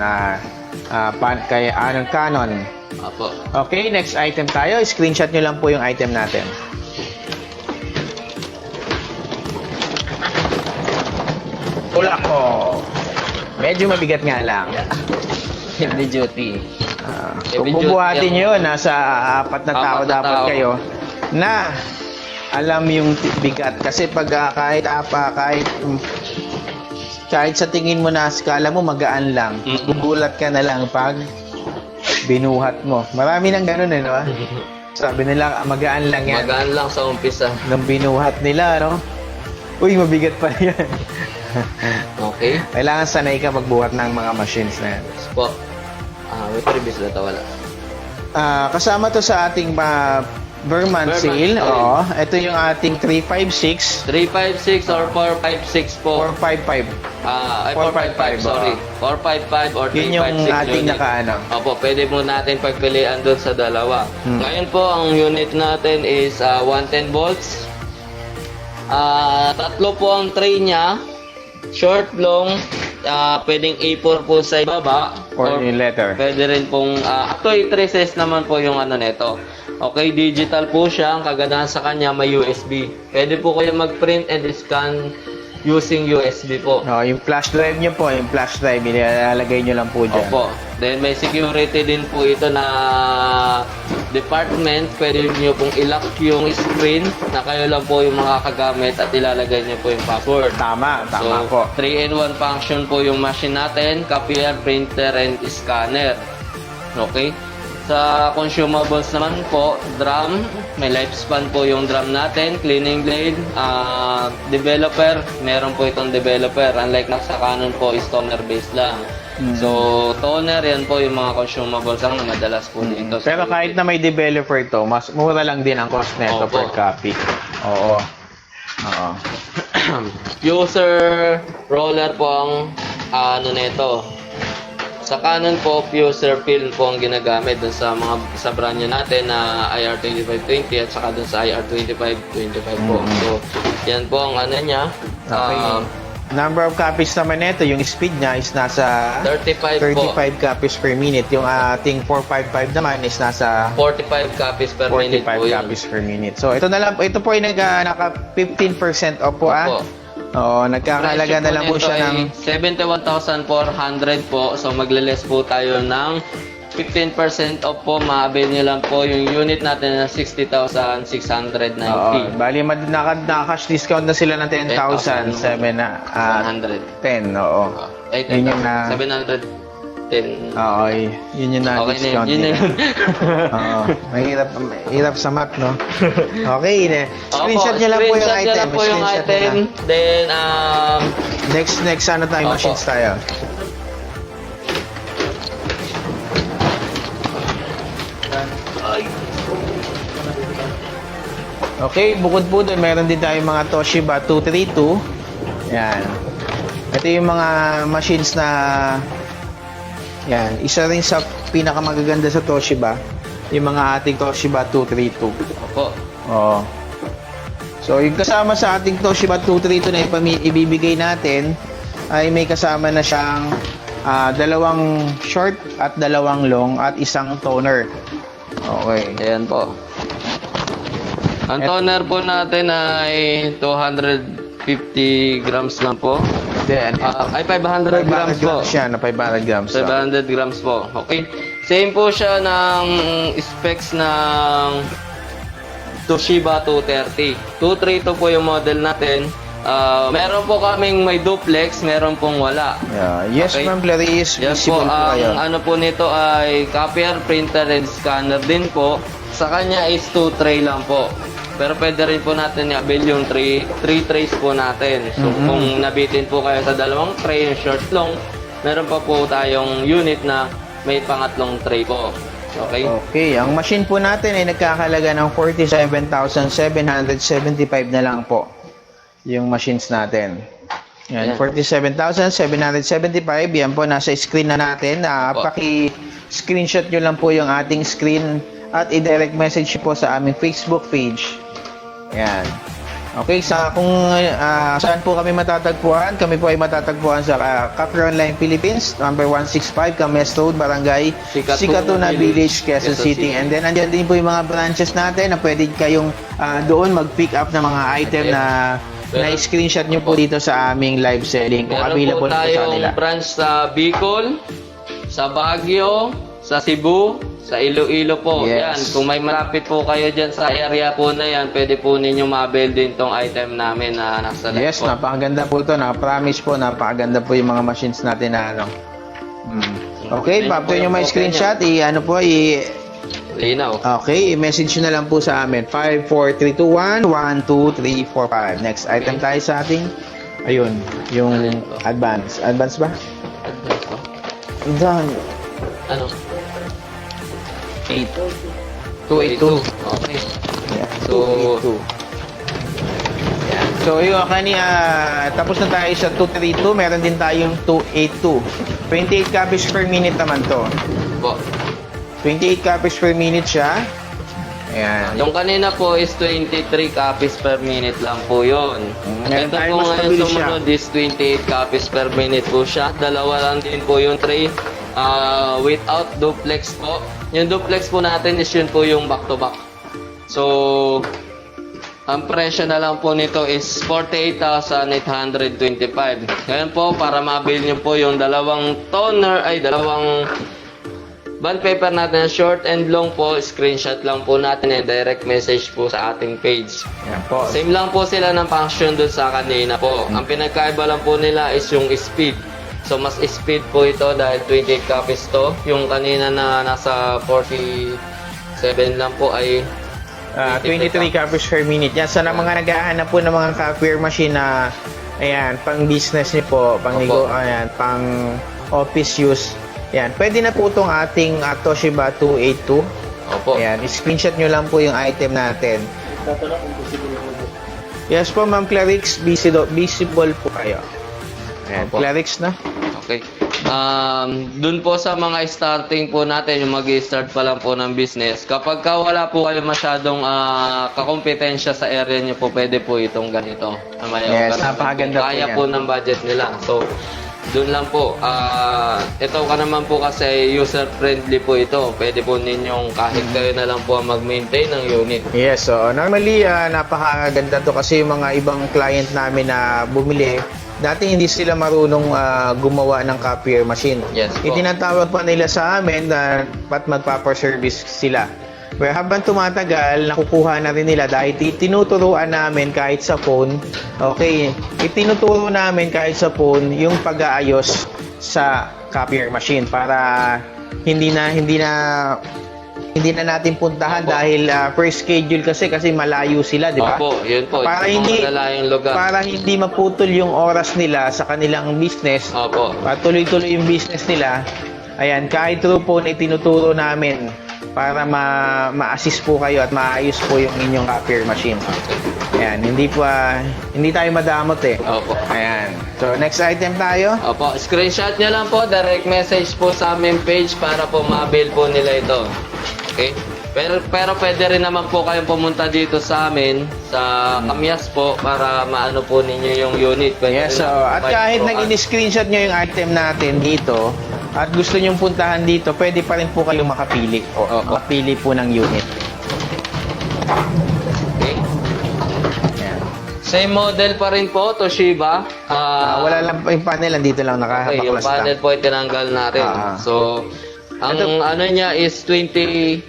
Canon. Opo. Okay, next item tayo. Screenshot nyo lang po yung item natin. Tulak ko. Medyo mabigat nga lang. Heavy duty. Kung Heavy duty bubuhatin ang- nyo, nasa 4 na tao Apat na dapat tao. kayo na alam yung bigat. Kasi pag kahit sa tingin mo na skala mo magaan lang, gugulat ka na lang pag binuhat mo. Marami nang ganun no? Sabi nila magaan lang yan. Magaan lang sa umpisa. Nung binuhat nila, no? Uy, mabigat pa yan. Okay. Kailangan sanay ka magbuhat ng mga machines na yan. Po. May previous na wala. Kasama to sa ating Burman sale. sale. Oo. Ito yung ating 356, 356 or 456 po. 455. 455, sorry. 455 or 356 Yun yung ating unit. nakaano. Opo, pwede mo natin pagpilian doon sa dalawa. Ngayon po, ang unit natin is 110 volts. Tatlo po ang tray niya. Short, long, pwedeng A4 po sa ibaba. Or yung letter. Pwede rin pong, actually 3 naman po yung ano neto. Okay, digital po siya. Ang kagandahan sa kanya may USB. Pwede po kayo mag-print and scan using USB po. Yung flash drive nyo po, yung flash drive, ilalagay nyo lang po dyan. Opo. Then may security din po ito na department. Pwede nyo pong i-lock yung screen na kayo lang po yung makakagamit at ilalagay nyo po yung password. Tama So, po. 3-in-1 function po yung machine natin, copier, printer, and scanner. Okay? Sa consumables naman po, drum, may lifespan po yung drum natin, cleaning blade, developer, meron po itong developer. Unlike sa Canon po, is toner based lang. So, toner, yan po yung mga consumables ang madalas po dito. Pero kahit na may developer ito, mas mura lang din ang cost nito Opo. per copy. Oo. User roller po ang nito. Sa Canon po, user film po ang ginagamit dun sa brand nyo natin na IR2520 at saka dun sa IR2525 po. So, yan po ang niya. Okay. Number of copies naman nito, yung speed niya is nasa 35 po. 35 copies per minute. Yung ating 455 naman is nasa 45 copies per minute 45 po yun. copies per minute. So ito na lang, ito po ay naka 15% off po Opo. Oo, nagkakalaga na lang po siya ng 71,400 po. So magle-less po tayo ng 15% off po. Ma-avail nyo lang po yung unit natin na 60,690. bali naka-cash discount na sila ng 10,000 100. 10, oo. Ay, Yun yung 710. Oo, yun yung Okay na na-discount yun. Yun na nila. yun. Oo, mahirap sa math, no? Okay, screenshot nyo lang po yung Screenshot nyo item. lang po yung Screenshot nyo item. lang. Then, Next ano tayo, Opo. machines tayo. Okay, bukod po doon, meron din tayong mga Toshiba 232. Yan. Ito yung mga machines na yan, isa rin sa pinakamagaganda sa Toshiba, yung mga ating Toshiba 232. opo. Oo. So, yung kasama sa ating Toshiba 232 na ibibigay natin ay may kasama na siyang dalawang short at dalawang long at isang toner. Okay. Ayan po. Ang toner po natin ay 250 grams lang po. Then, Ay 500 grams po. siya na 500 grams. 500 grams po. Okay. Same po siya ng specs ng Toshiba 230. 232 po yung model natin. Meron po kaming may duplex, meron pong wala. Yeah. Yes, Okay. ma'am, please. Yes po, Visible po kayo. ang ano po nito ay copier, printer, and scanner din po. Sa kanya is 2 tray lang po. Pero pwede rin po natin i-avail yung 3 trays po natin. So kung nabitin po kayo sa dalawang tray, yung short long, meron pa po tayong unit na may pangatlong tray po. Okay? Okay, ang machine po natin ay nagkakalaga ng 47,775 na lang po. Yung machines natin. Yan, Yan. 47,775. Yan po, nasa screen na natin. Opo. Paki-screenshot nyo lang po yung ating screen at i-direct message po sa aming Facebook page. Ayan. Okay, kung saan po kami matatagpuan, kami po ay matatagpuan sa Copier Online Philippines, number 165 Cames Road, Barangay Sikatuna Village, Quezon City. And then, andyan din po yung mga branches natin na pwede kayong doon mag-pick up ng mga item na na-screenshot nyo po dito sa aming live selling. Kung available po sa tayong kanila. branch sa Bicol, sa Baguio, sa Cebu, sa Iloilo po. Yes. Yan, kung may malapit po kayo dyan sa area po na yan, pwede po ninyo ma-avail din tong item namin na nasa left Yes, po. napakaganda po ito. Promise po, napakaganda po yung mga machines natin na ano. Okay, after nyo may screenshot, Linaw. Okay, i-message nyo na lang po sa amin. 54321 12345. Next item tayo sa ating, ayun, yung advance. Advance ba? Advance po. Done. Ano? 282. Okay. Yeah, So, 282. Yan. So, yun, tapos na tayo sa 232. Meron din tayong 282. 28 copies per minute naman to. po. 28 copies per minute siya. Ayan. Yung kanina po is 23 copies per minute lang po yun. Meron Ito tayo po mas ngayon mabilis sumunod is 28 copies per minute po siya. Dalawa lang din po yung tray. Without duplex po. Yung duplex po natin is yun po yung back to back. So, ang presyo na lang po nito is 48,825. Ngayon po, para ma-avail nyo po yung dalawang bond paper natin, short and long po, screenshot lang po natin and direct message po sa ating page. Ayan po. Same lang po sila ng function doon sa kanina po. Ang pinagkaiba lang po nila is yung speed. So, mas speed po ito dahil 28 copies to. Yung kanina na nasa 47 lang po ay 23 copies per minute. Yan, sa mga naghahanap po ng mga copier machine na ayan, pang business niyo po, pang office use. Yan, pwede na po itong ating Toshiba 282. Opo. Ayan, screenshot nyo lang po yung item natin. Yes po, Ma'am Clarix, visible po kayo. Ayan, Opo. Clarix na. Okay. Dun po sa mga starting po natin, yung mag-start pa lang po ng business, kapag ka wala po kayo masyadong kakompetensya sa area nyo po, pwede po itong ganito. Yes, napakaganda po Kaya yan. po ng budget nila. So, dun lang po. Ito ka naman po kasi user-friendly po ito. Pwede po ninyong kahit kayo na lang po ang mag-maintain ng unit. Yes, so normally napakaganda to kasi yung mga ibang client namin na bumili, dati hindi sila marunong gumawa ng copier machine. Yes po. Itinatawag pa nila sa amin na pat magpapa-service sila. Pero habang tumatagal, nakukuha na rin nila dahil tinuturuan namin kahit sa phone. Okay, itinuturo namin kahit sa phone yung pag-aayos sa copier machine para hindi na natin puntahan. Opo. Dahil per schedule kasi malayo sila, di ba? Opo, yun po. Para Yung hindi mga malalayong lugar. para hindi maputol yung oras nila sa kanilang business. Opo. Para tuloy-tuloy yung business nila. Ayan, kahit through phone itinuturo namin para ma-assist po kayo at maayos po yung inyong copier machine. Ayan, hindi tayo madamot eh. Opo. Ayan. So, next item tayo. Opo, screenshot nyo lang po, direct message po sa aming page para po ma-avail po nila ito. Okay? Pero pwede rin naman po kayong pumunta dito sa amin, sa Kamyas po, para maano po ninyo yung unit. Pwede Yes, rin so, naman at kahit po, nag-in-screenshot nyo yung item natin dito, at gusto nyong puntahan dito, pwede pa rin po kayong makapili. Opo. Makapili po ng unit. Okay? Ayan. Same model pa rin po, Toshiba. Wala lang yung panel, andito lang Okay, yung nakahapaklas panel lang. po ay tinanggal natin. So, ang ano niya is 28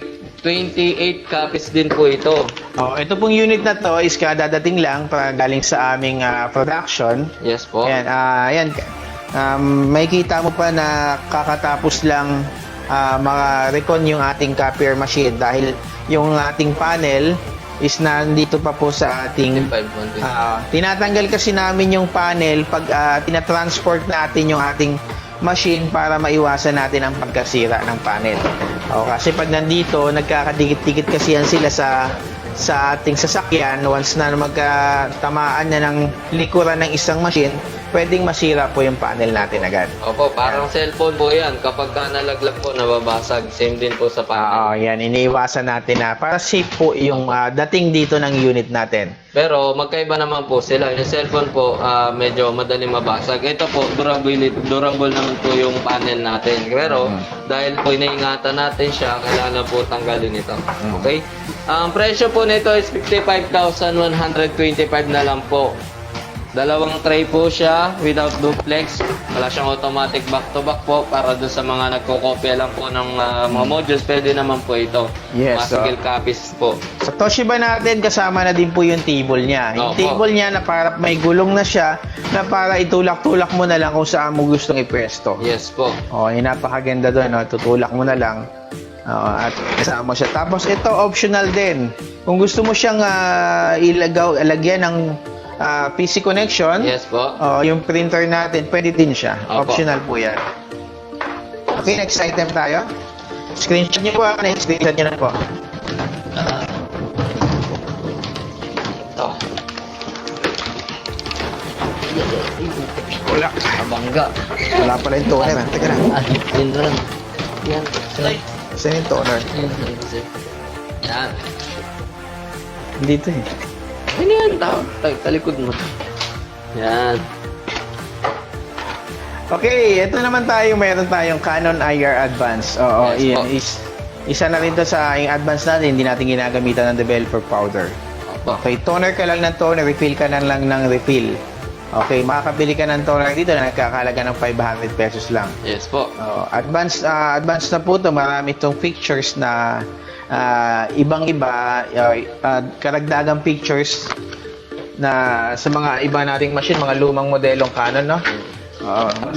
copies din po ito. Ito pong unit na to is kadadating lang para galing sa aming production. Yes po. Ayan, ayan. May kita mo pa na kakatapos lang recon yung ating copier machine dahil yung ating panel is nandito pa po sa ating 500. tinatanggal kasi namin yung panel pag tinatransport natin yung ating machine para maiwasan natin ang pagkasira ng panel. Kasi pag nandito, nagkakadikit-dikit kasi yan sila sa ating sasakyan. Once na magkatamaan na ng likuran ng isang machine, pwedeng masira po yung panel natin agad. Opo, parang cellphone po yan. Kapag ka nalaglag po, nababasag. Same din po sa panel. Yan. Iniiwasan natin na para safe po yung dating dito ng unit natin. Pero magkaiba naman po sila. Yung cellphone po, medyo madaling mabasag. Ito po, durable naman po yung panel natin. Pero dahil po iniingatan natin siya, kailangan po tanggalin ito. Okay? Ang presyo po nito is 55,125 na lang po. Dalawang tray po siya without duplex. Wala siyang automatic back-to-back po para doon sa mga nagkokopya lang po ng mga modules. Pwede naman po ito. Yes, Mga single copies po. Sa Toshiba natin, kasama na din po yung table niya. Yung Opo. table niya na para may gulong na siya na para itulak-tulak mo na lang kung saan mo gustong ipwesto. Yes po. Yung napakaganda doon. Tutulak mo na lang. At kasama mo siya. Tapos ito, optional din. Kung gusto mo siyang ilagyan ng PC connection, Yes po. yung printer natin, pwede din siya. Opo. Optional po yan. Okay, next item tayo. Screenshot niyo po. Screenshot niyo na po. Ito. Wala. Abangga. Wala pala yung toner. Teka na. Yun na lang. Yan. Saan yung toner? Yan. Dito eh. Ano yan? Talikod mo. Yan. Okay, ito naman tayo. Meron tayong Canon IR Advance. Oo, Yes iyan. po. Isa na rin to sa yung advance natin. Hindi natin ginagamitan ng developer powder. Opo. Okay, toner ka lang ng toner. Refill ka na lang ng refill. Okay, makakabili ka ng toner dito na nagkakalaga ng 500 pesos lang. Yes po. Advance na po to. Marami itong pictures na ibang-iba, karagdagang pictures na sa mga iba nating machine, mga lumang modelong Canon, no?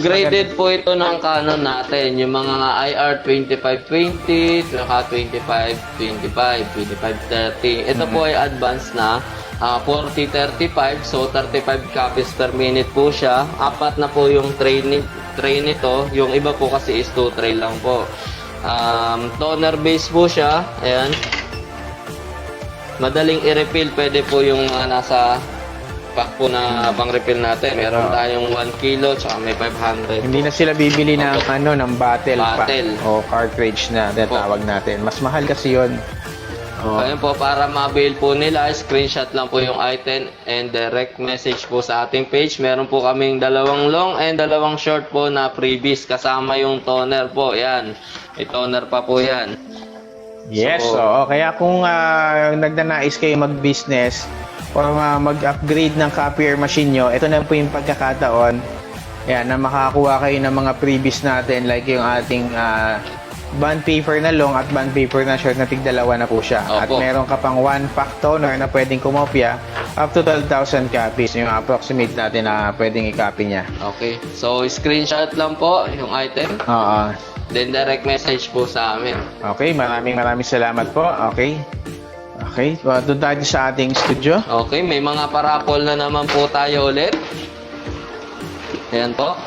Graded po ito ng Canon natin. Yung mga IR 2520, saka 2525, 2530. Ito po ay advanced na 4035. So, 35 copies per minute po siya. Apat na po yung tray nito. Yung iba po kasi is 2 tray lang po. Toner base po siya. Ayan. Madaling i-refill. Pwede po yung nasa pack po na pang-refill natin. Meron tayong 1 kilo tsaka may 500. Hindi na sila bibili ng ng bottle Bottle. o cartridge na tawag natin. Mas mahal kasi 'yon. Ayun po, para ma-avail po nila, screenshot lang po yung item and direct message po sa ating page. Meron po kaming 2 long and 2 short po na freebies kasama yung toner po. Yan. May toner pa po yan. Yes, So, kaya kung nagnanais kayo mag-business o mag-upgrade ng copier machine nyo, ito na po yung pagkakataon na makakuha kayo ng mga freebies natin like yung ating bond paper na long at bond paper na short na tig-2 na po siya. At Opo. meron ka pang 1-pack toner na pwedeng kumopya up to 12,000 copies. Yung approximate natin na pwedeng i-copy niya. Okay. So, screenshot lang po yung item. Oo. Then, direct message po sa amin. Okay, maraming salamat po. Okay. Okay, doon tayo sa ating studio. Okay, may mga parapol na naman po tayo ulit. Ayan po.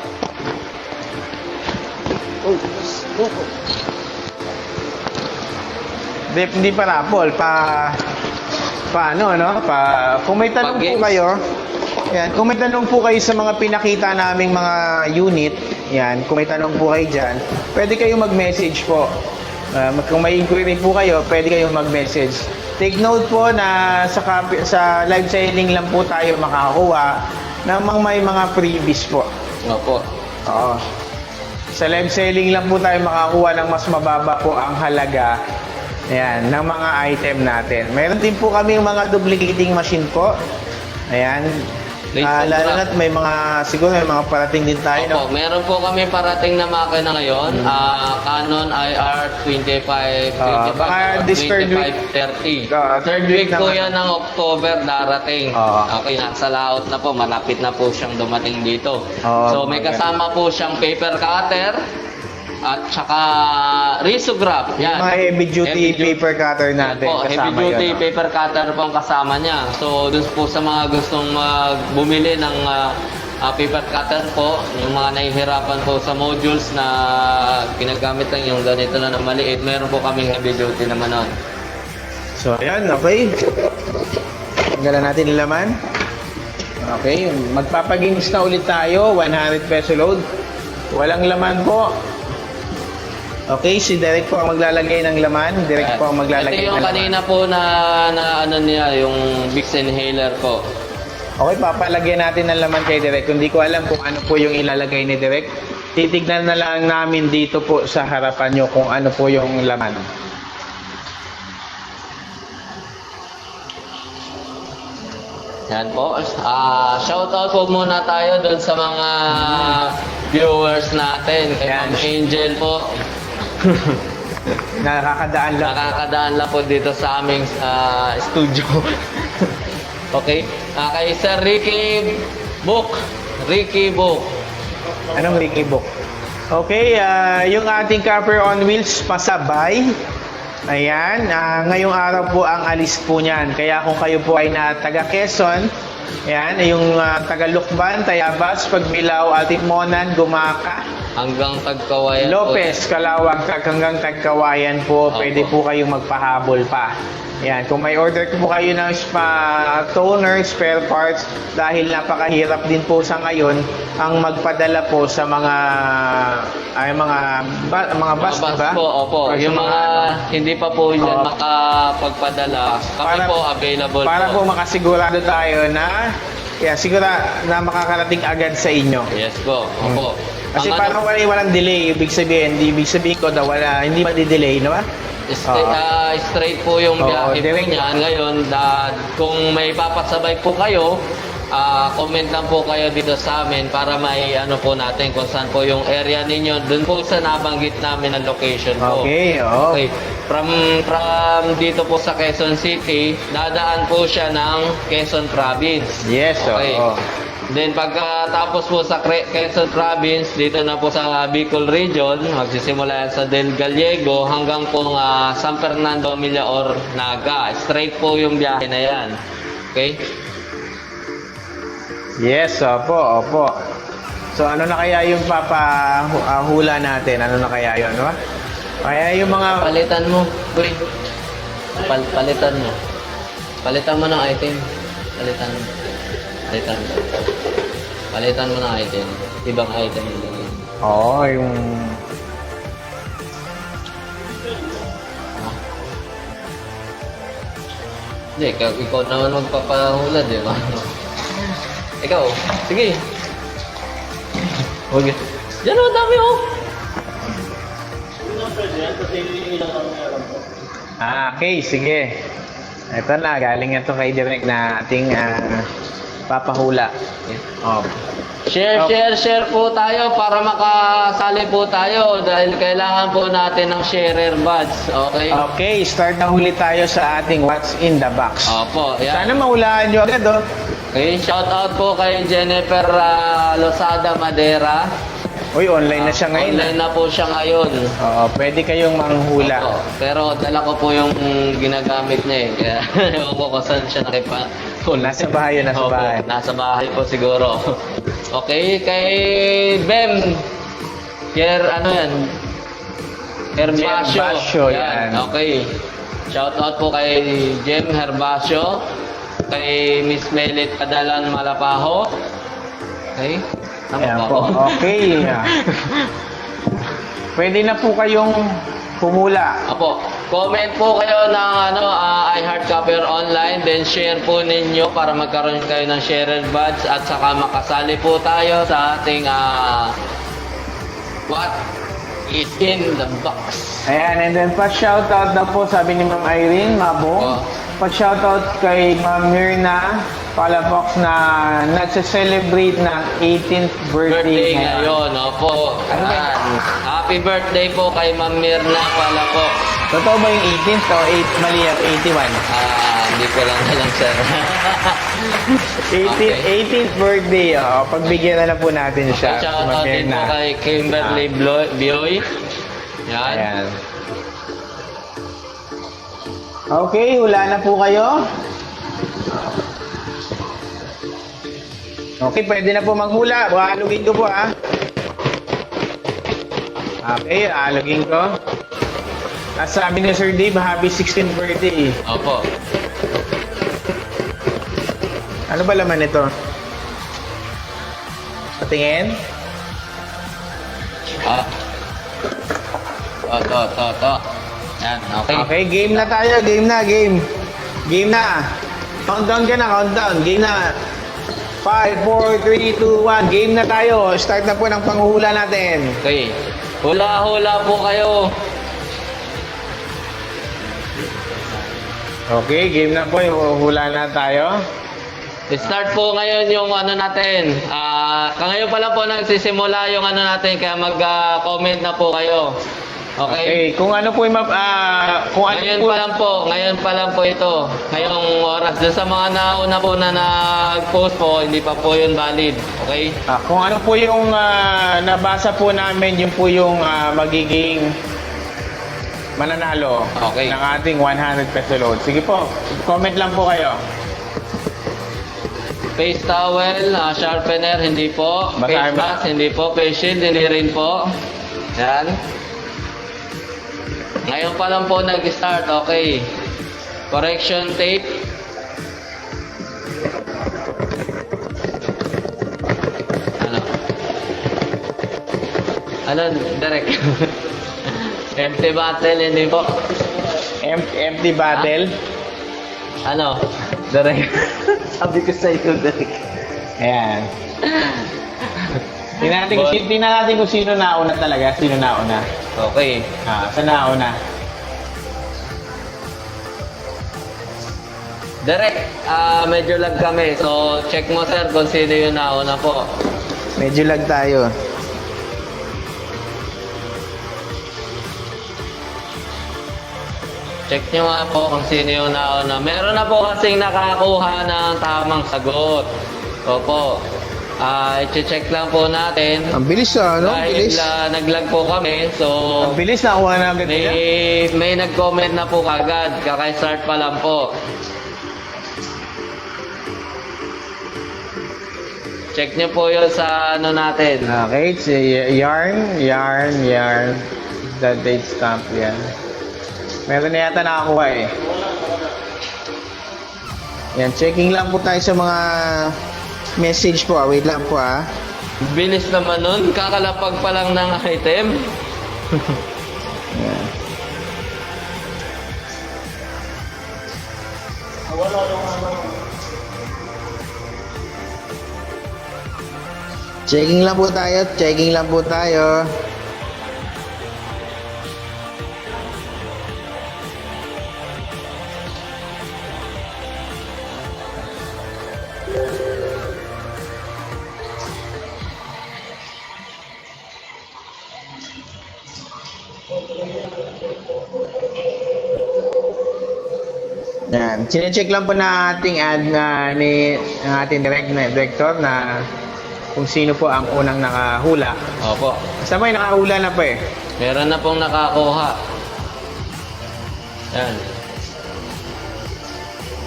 Hindi pa rapol, kung may tanong po Pag-games. kayo, kung may tanong po kayo sa mga pinakita naming mga unit, kung may tanong po kayo dyan, pwede kayong mag-message po. Kung may inquiry po kayo, pwede kayong mag-message. Take note po na sa live selling lang po tayo makakakuha ng may mga freebies po. Opo. Oo. Sa live selling lang po tayo makakuha ng mas mababa po ang halaga ng mga item natin. Meron din po kami yung mga duplicating machine po. Ayan. Lalo na't may mga parating din tayo. Opo, meron po kami parating na makina ngayon. Canon IR 25, baka this third week. 2530. Third week po naman. yan ng October darating. Okay, nasa layout na po. Malapit na po siyang dumating dito. So, may kasama po siyang paper cutter at saka risograph. Yan. Mga heavy duty paper cutter natin. Po, heavy duty paper cutter po ang kasama niya. So, dun po sa mga gustong bumili ng paper cutter po, yung mga nahihirapan po sa modules na ginagamit lang yung ganito na maliit, meron po kaming heavy duty naman nun. So, ayan, okay. Tanggalan natin yung laman. Okay, magpapaginis na ulit tayo. 100 peso load. Walang laman po. Okay, si Derek po ang maglalagay ng laman. Derek po ang maglalagay Ito yung ng laman. kanina po na ano niya, yung Vicks inhaler po. Okay, papalagyan natin ng laman kay Derek. Hindi ko alam kung ano po yung ilalagay ni Derek. Titignan na lang namin dito po sa harapan nyo kung ano po yung laman. Yan po. Shoutout po muna tayo doon sa mga viewers natin. Kay Yan. Ma'am Angel po. Nakakadaan lang. Nakakadaan lang po dito sa aming studio. Okay. Kay Sir Ricky Book. Ricky Book. Anong Ricky Book? Okay, yung ating Copper on Wheels pasabay. Ayan, ngayong araw po ang alis po niyan. Kaya kung kayo po ay na taga Quezon, ayan, yung taga Lukban, Tayabas, Pagbilao, Altimonan, Gumaka, Hanggang Tagkawayan Lopez, Calawag, hanggang Tagkawayan po, Opo. pwede po kayong magpahabol pa. Yan, kung may order po kayo ng toner, spare parts, dahil napakahirap din po sa ngayon ang magpadala po sa mga bus, Bus diba? po, opo. Or sa Yung mga hindi pa po dyan Oo. makapagpadala, kami po available para po. po makasigurado tayo na na makakarating agad sa inyo. Yes po, opo. Kasi Ang parang walang delay, ibig sabihin ko daw hindi ma-delay, no ba? straight po yung Oo, biyahe po direct. niyan. Ngayon, kung may papasabay po kayo, comment lang po kayo dito sa amin para may ano po natin kung saan po yung area ninyo. Doon po sa nabanggit namin ang location po. Okay, oo. Okay. From dito po sa Quezon City, dadaan po siya ng Quezon Province. Yes, Okay. oo. Then pagkatapos po sa Quezon Province, dito na po sa Bicol Region, magsisimula yan sa Del Gallego hanggang po San Fernando, Milaor, Naga. Straight po yung biyahe na yan. Okay? Yes, opo. So ano na kaya yung papahula natin? Ano na kaya yun, no? Kaya yung mga Palitan mo, boy. Palitan mo. Palitan mo ng item. Palitan mo. Palitan mo ng item. Ibang item. yung Hindi, ikaw naman magpapahula, di ba? Ikaw, sige. Huwag. Diyan ang dami, oh. okay, sige. Ito na, galing ito kay Direk na ating papahula. Oh. Share po tayo para makasali po tayo dahil kailangan po natin ng sharer badge. Okay? Okay, start na huli tayo sa ating What's in the Box. Opo, yan. Sana mahulaan nyo agad, oh. Okay, shout out po kay Jennifer Losada Madera. Uy, online na siya ngayon. Online na po siya ngayon. Oo, pwede kayong manghula. Opo, pero dala ko po yung ginagamit niya eh. Kaya ewan ko kung saan siya Nasa bahay yun, nasa Opo, bahay. nasa bahay po siguro. Okay, kay Bem. Ano yan? Herbasio. Herbasio, yan. Okay. Shout out po kay Jem Herbasio. Kay Miss Melit Padalan Malapaho. Okay. Tama Ayan ba po. ako? Okay. Pwede na po kayong humula. Apo, comment po kayo ng iHeart Copper Online, then share po ninyo para magkaroon kayo ng shared badge at saka makasali po tayo sa ating What is in the Box. Ayan, and then pa-shoutout na po, sabi ni Ma'am Irene Mabo. Oh. Pa-shoutout kay Ma'am Mirna Palafox na nagse-celebrate ng 18th birthday Ngayon, opo. Ano ba Yan. Happy birthday po kay Ma'am Mirna Palafox. Totoo ba yung 18th o 8, mali yan, 81? Hindi ko lang alam, sir. 18th birthday, pagbigyan na lang po natin siya. Shout out din po kay Kimberly Bioy. Yan. Ayan. Okay, hula na po kayo. Okay, pwede na po manghula. Alugin ko po, ha. Okay, alugin ko. Sabi ni Sir Dave, happy 16th birthday. Opo. Ano ba laman ito? Patingin. Ah. To. Yan, okay. Okay, game na tayo. Game na. Countdown ka na, countdown. Game na. 5, 4, 3, 2, 1. Game na tayo. Start na po ng panghuhula natin. Okay. Hula-hula po kayo. Okay, game na po. Hula na tayo. Start po ngayon yung ano natin. Ngayon pa lang po nagsisimula yung ano natin, kaya mag-comment na po kayo. Okay? Okay, kung ano po yung Ngayon pa lang po ito. Ngayong oras. Doon sa mga nauna po na nag-post po, hindi pa po yun valid. Okay? kung ano po yung nabasa po namin, yun po yung magiging mananalo Okay. ng ating 100 peso load. Sige po, comment lang po kayo. Face towel, sharpener, hindi po. Basahin Face mo. mask, hindi po. Face shield, hindi rin po. Yan. Ngayon pa lang po nag-start. Okay. Correction tape. Ano, direct. Empty bottle, hindi po. Empty bottle. Ano, direct. Sabi ko sa iyo, direct. Ayan. Tingnan natin kung sino nauna talaga. Sino nauna? Okay. Saan nauna? Direct, medyo lag kami. So, check mo sir kung sino yung nauna po. Medyo lag tayo. Check nyo nga po kung sino yung nauna. Meron na po kasing nakakuha ng tamang sagot. Opo. I-check lang po natin. Ang bilis no? Dahil naglag po kami, so Ang bilis na kuha na agad nila. may nag-comment na po kagad. Kaka-start pa lang po. Check nyo po yun sa ano natin. Okay, it's yarn. The date stamp yan. Meron na yata nakakuha eh. Yan, checking lang po tayo sa mga message po. Wait lang po Bilis naman nun. Kakalapag pa lang ng item. Yan. Checking lang po tayo. Yan. Sinecheck lang po na ating ng ating director na kung sino po ang unang nakahula. Opo. Basta may nakahula na po eh. Meron na pong nakakuha. Yan.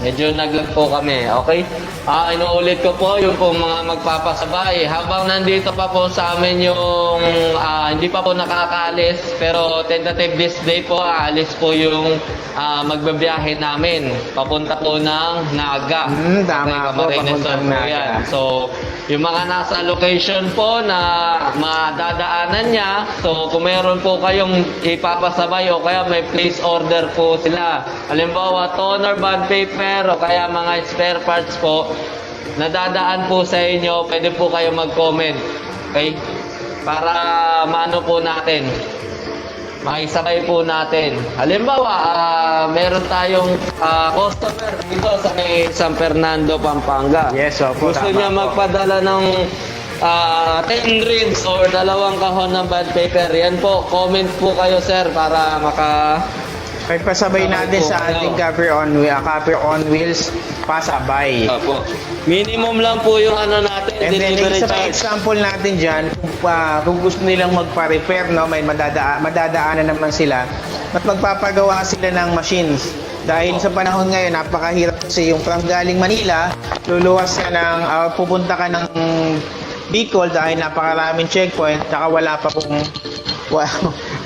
Medyo naglag po kami, okay? Inuulit ko po yung pong mga magpapasabay. Habang nandito pa po sa amin yung hindi pa po nakakaalis, pero tentative this day po, aalis po yung magbabiyahe namin. Papunta po ng Naga. Tama po, Camarines papuntang po Naga. yan. So, yung mga nasa location po na madadaanan niya, so kung meron po kayong ipapasabay o kaya may place order po sila. Halimbawa, toner, bond paper o kaya mga spare parts po, nadadaan po sa inyo, pwede po kayo mag-comment. Okay? Para maano po natin. Makisabay po natin. Halimbawa, meron tayong customer dito sa may San Fernando, Pampanga. Yes, opo. Gusto tama niya po. magpadala ng 10 reams or 2 kahon ng bond paper. Yan po, comment po kayo sir para Pagpasabay natin po, sa ating Copper on Wheels pasabay. Opo. Minimum lang po yung ano natin, And then, delivery isa pa charge. example natin dyan, kung gusto nilang magpa-repair, no, may madadaanan naman sila, at magpapagawa sila ng machines. Dahil sa panahon ngayon, napakahirap kasi yung from galing Manila, luluwas ka ng, pupunta ka ng Bicol dahil napakaraming checkpoint, saka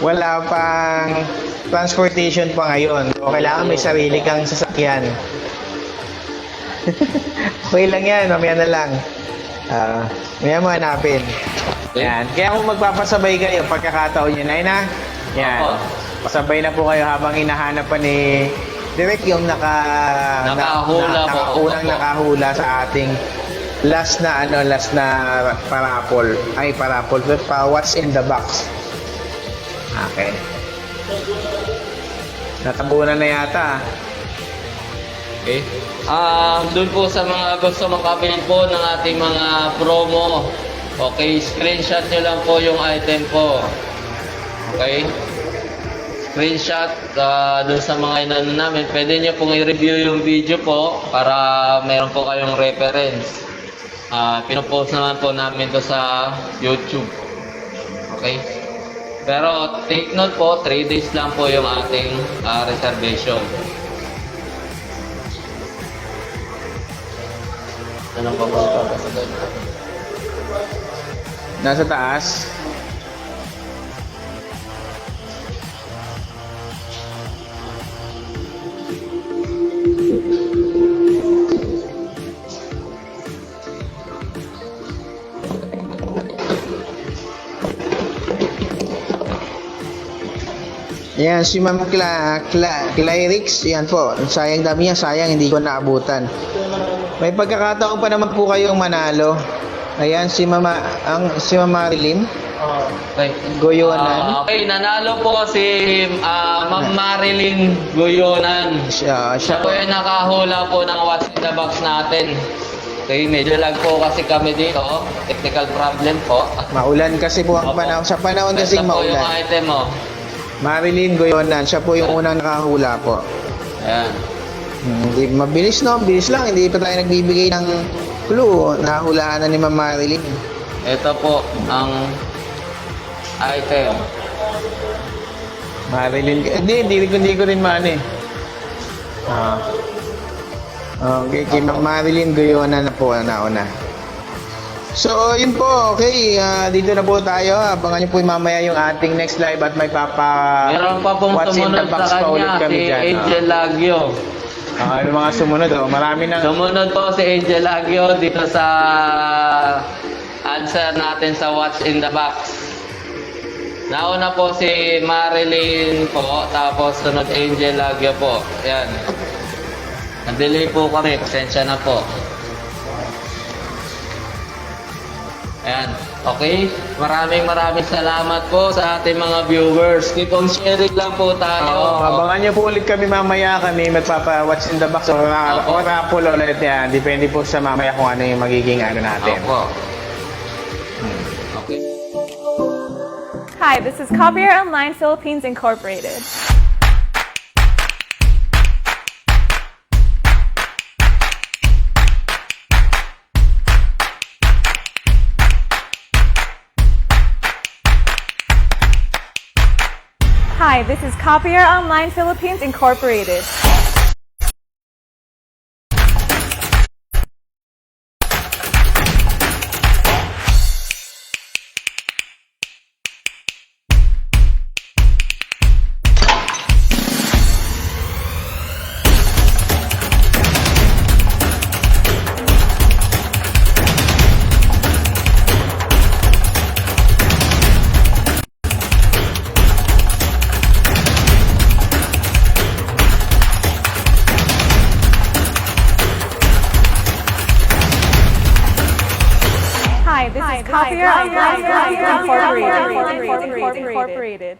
wala pang transportation pa ngayon. So, kailangan may sarili kang sasakyan. Okay lang yan, mamaya na lang. Ngayon mo hanapin. Yan. Kaya kung magpapasabay kayo, pagkakataon nyo na yun ha. Yan. Opo. Pasabay na po kayo habang hinahanap pa ni Direk yung Nakahula po. nakahula sa ating last na parapol. Ay, parapol. So, what's in the box? Okay. Natabunan na yata. Okay. Doon po sa mga gusto makabili po ng ating mga promo. Okay, screenshot nyo lang po yung item po. Okay? Screenshot doon sa mga inano namin. Pwede nyo pong i-review yung video po para meron po kayong reference. Pinopost naman po namin to sa YouTube. Okay? Pero take note po, 3 days lang po yung ating reservation. Anong pa po ito? Nasa taas. Yan, si Ma'am Clarix, yan po. Sayang dami niya, sayang hindi ko naabutan. May pagkakataon pa naman po kayong manalo. Ayan, si Mama Marilyn. Okay. Goyonan. Okay, nanalo po si Ma'am Marilyn Goyonan. Siya Siya po yung nakahula po ng What's in the Box natin. Okay, medyo lag po kasi kami dito. Technical problem po. Maulan kasi po ang panahon. Sa panahon kasing Ito po yung maulan. item mo. Marilyn Goyonan, siya po yung unang nakahula po. Ayan. Hindi mabilis no, bilis lang. Hindi pa tayo nagbibigay ng clue. Nahulaan na ni Ma'am Marilyn. Ito po ang item. Marilyn, hindi ko rin maano eh. Okay, kay Ma'am Marilyn Goyonan na po ang nauna. So, yun po, okay. Dito na po tayo. Abangan niyo po mamaya yung ating next live at may Meron pa pong What's in the sumunod box sa pa ulit kanya, kami si dyan. Angel Lagyo. Yung mga sumunod, marami na. Sumunod po si Angel Lagyo dito sa answer natin sa What's in the Box. Nauna po si Marilyn po, tapos sunod Angel Lagyo po. Ayan. Nag-delay po kami, pasensya na po. Ayan. Okay? Maraming salamat po sa ating mga viewers. Keep on sharing lang po tayo. Abangan niyo po ulit kami mamaya. Kami magpapa-watch in the box o raffle ulit yan. Depende po sa mamaya kung ano yung magiging ano natin. Opo. Okay. Hi, this is Copier Online Philippines Incorporated. Hi, this is Copier Online Philippines Incorporated. Hi, this is Copier Online Philippines Incorporated.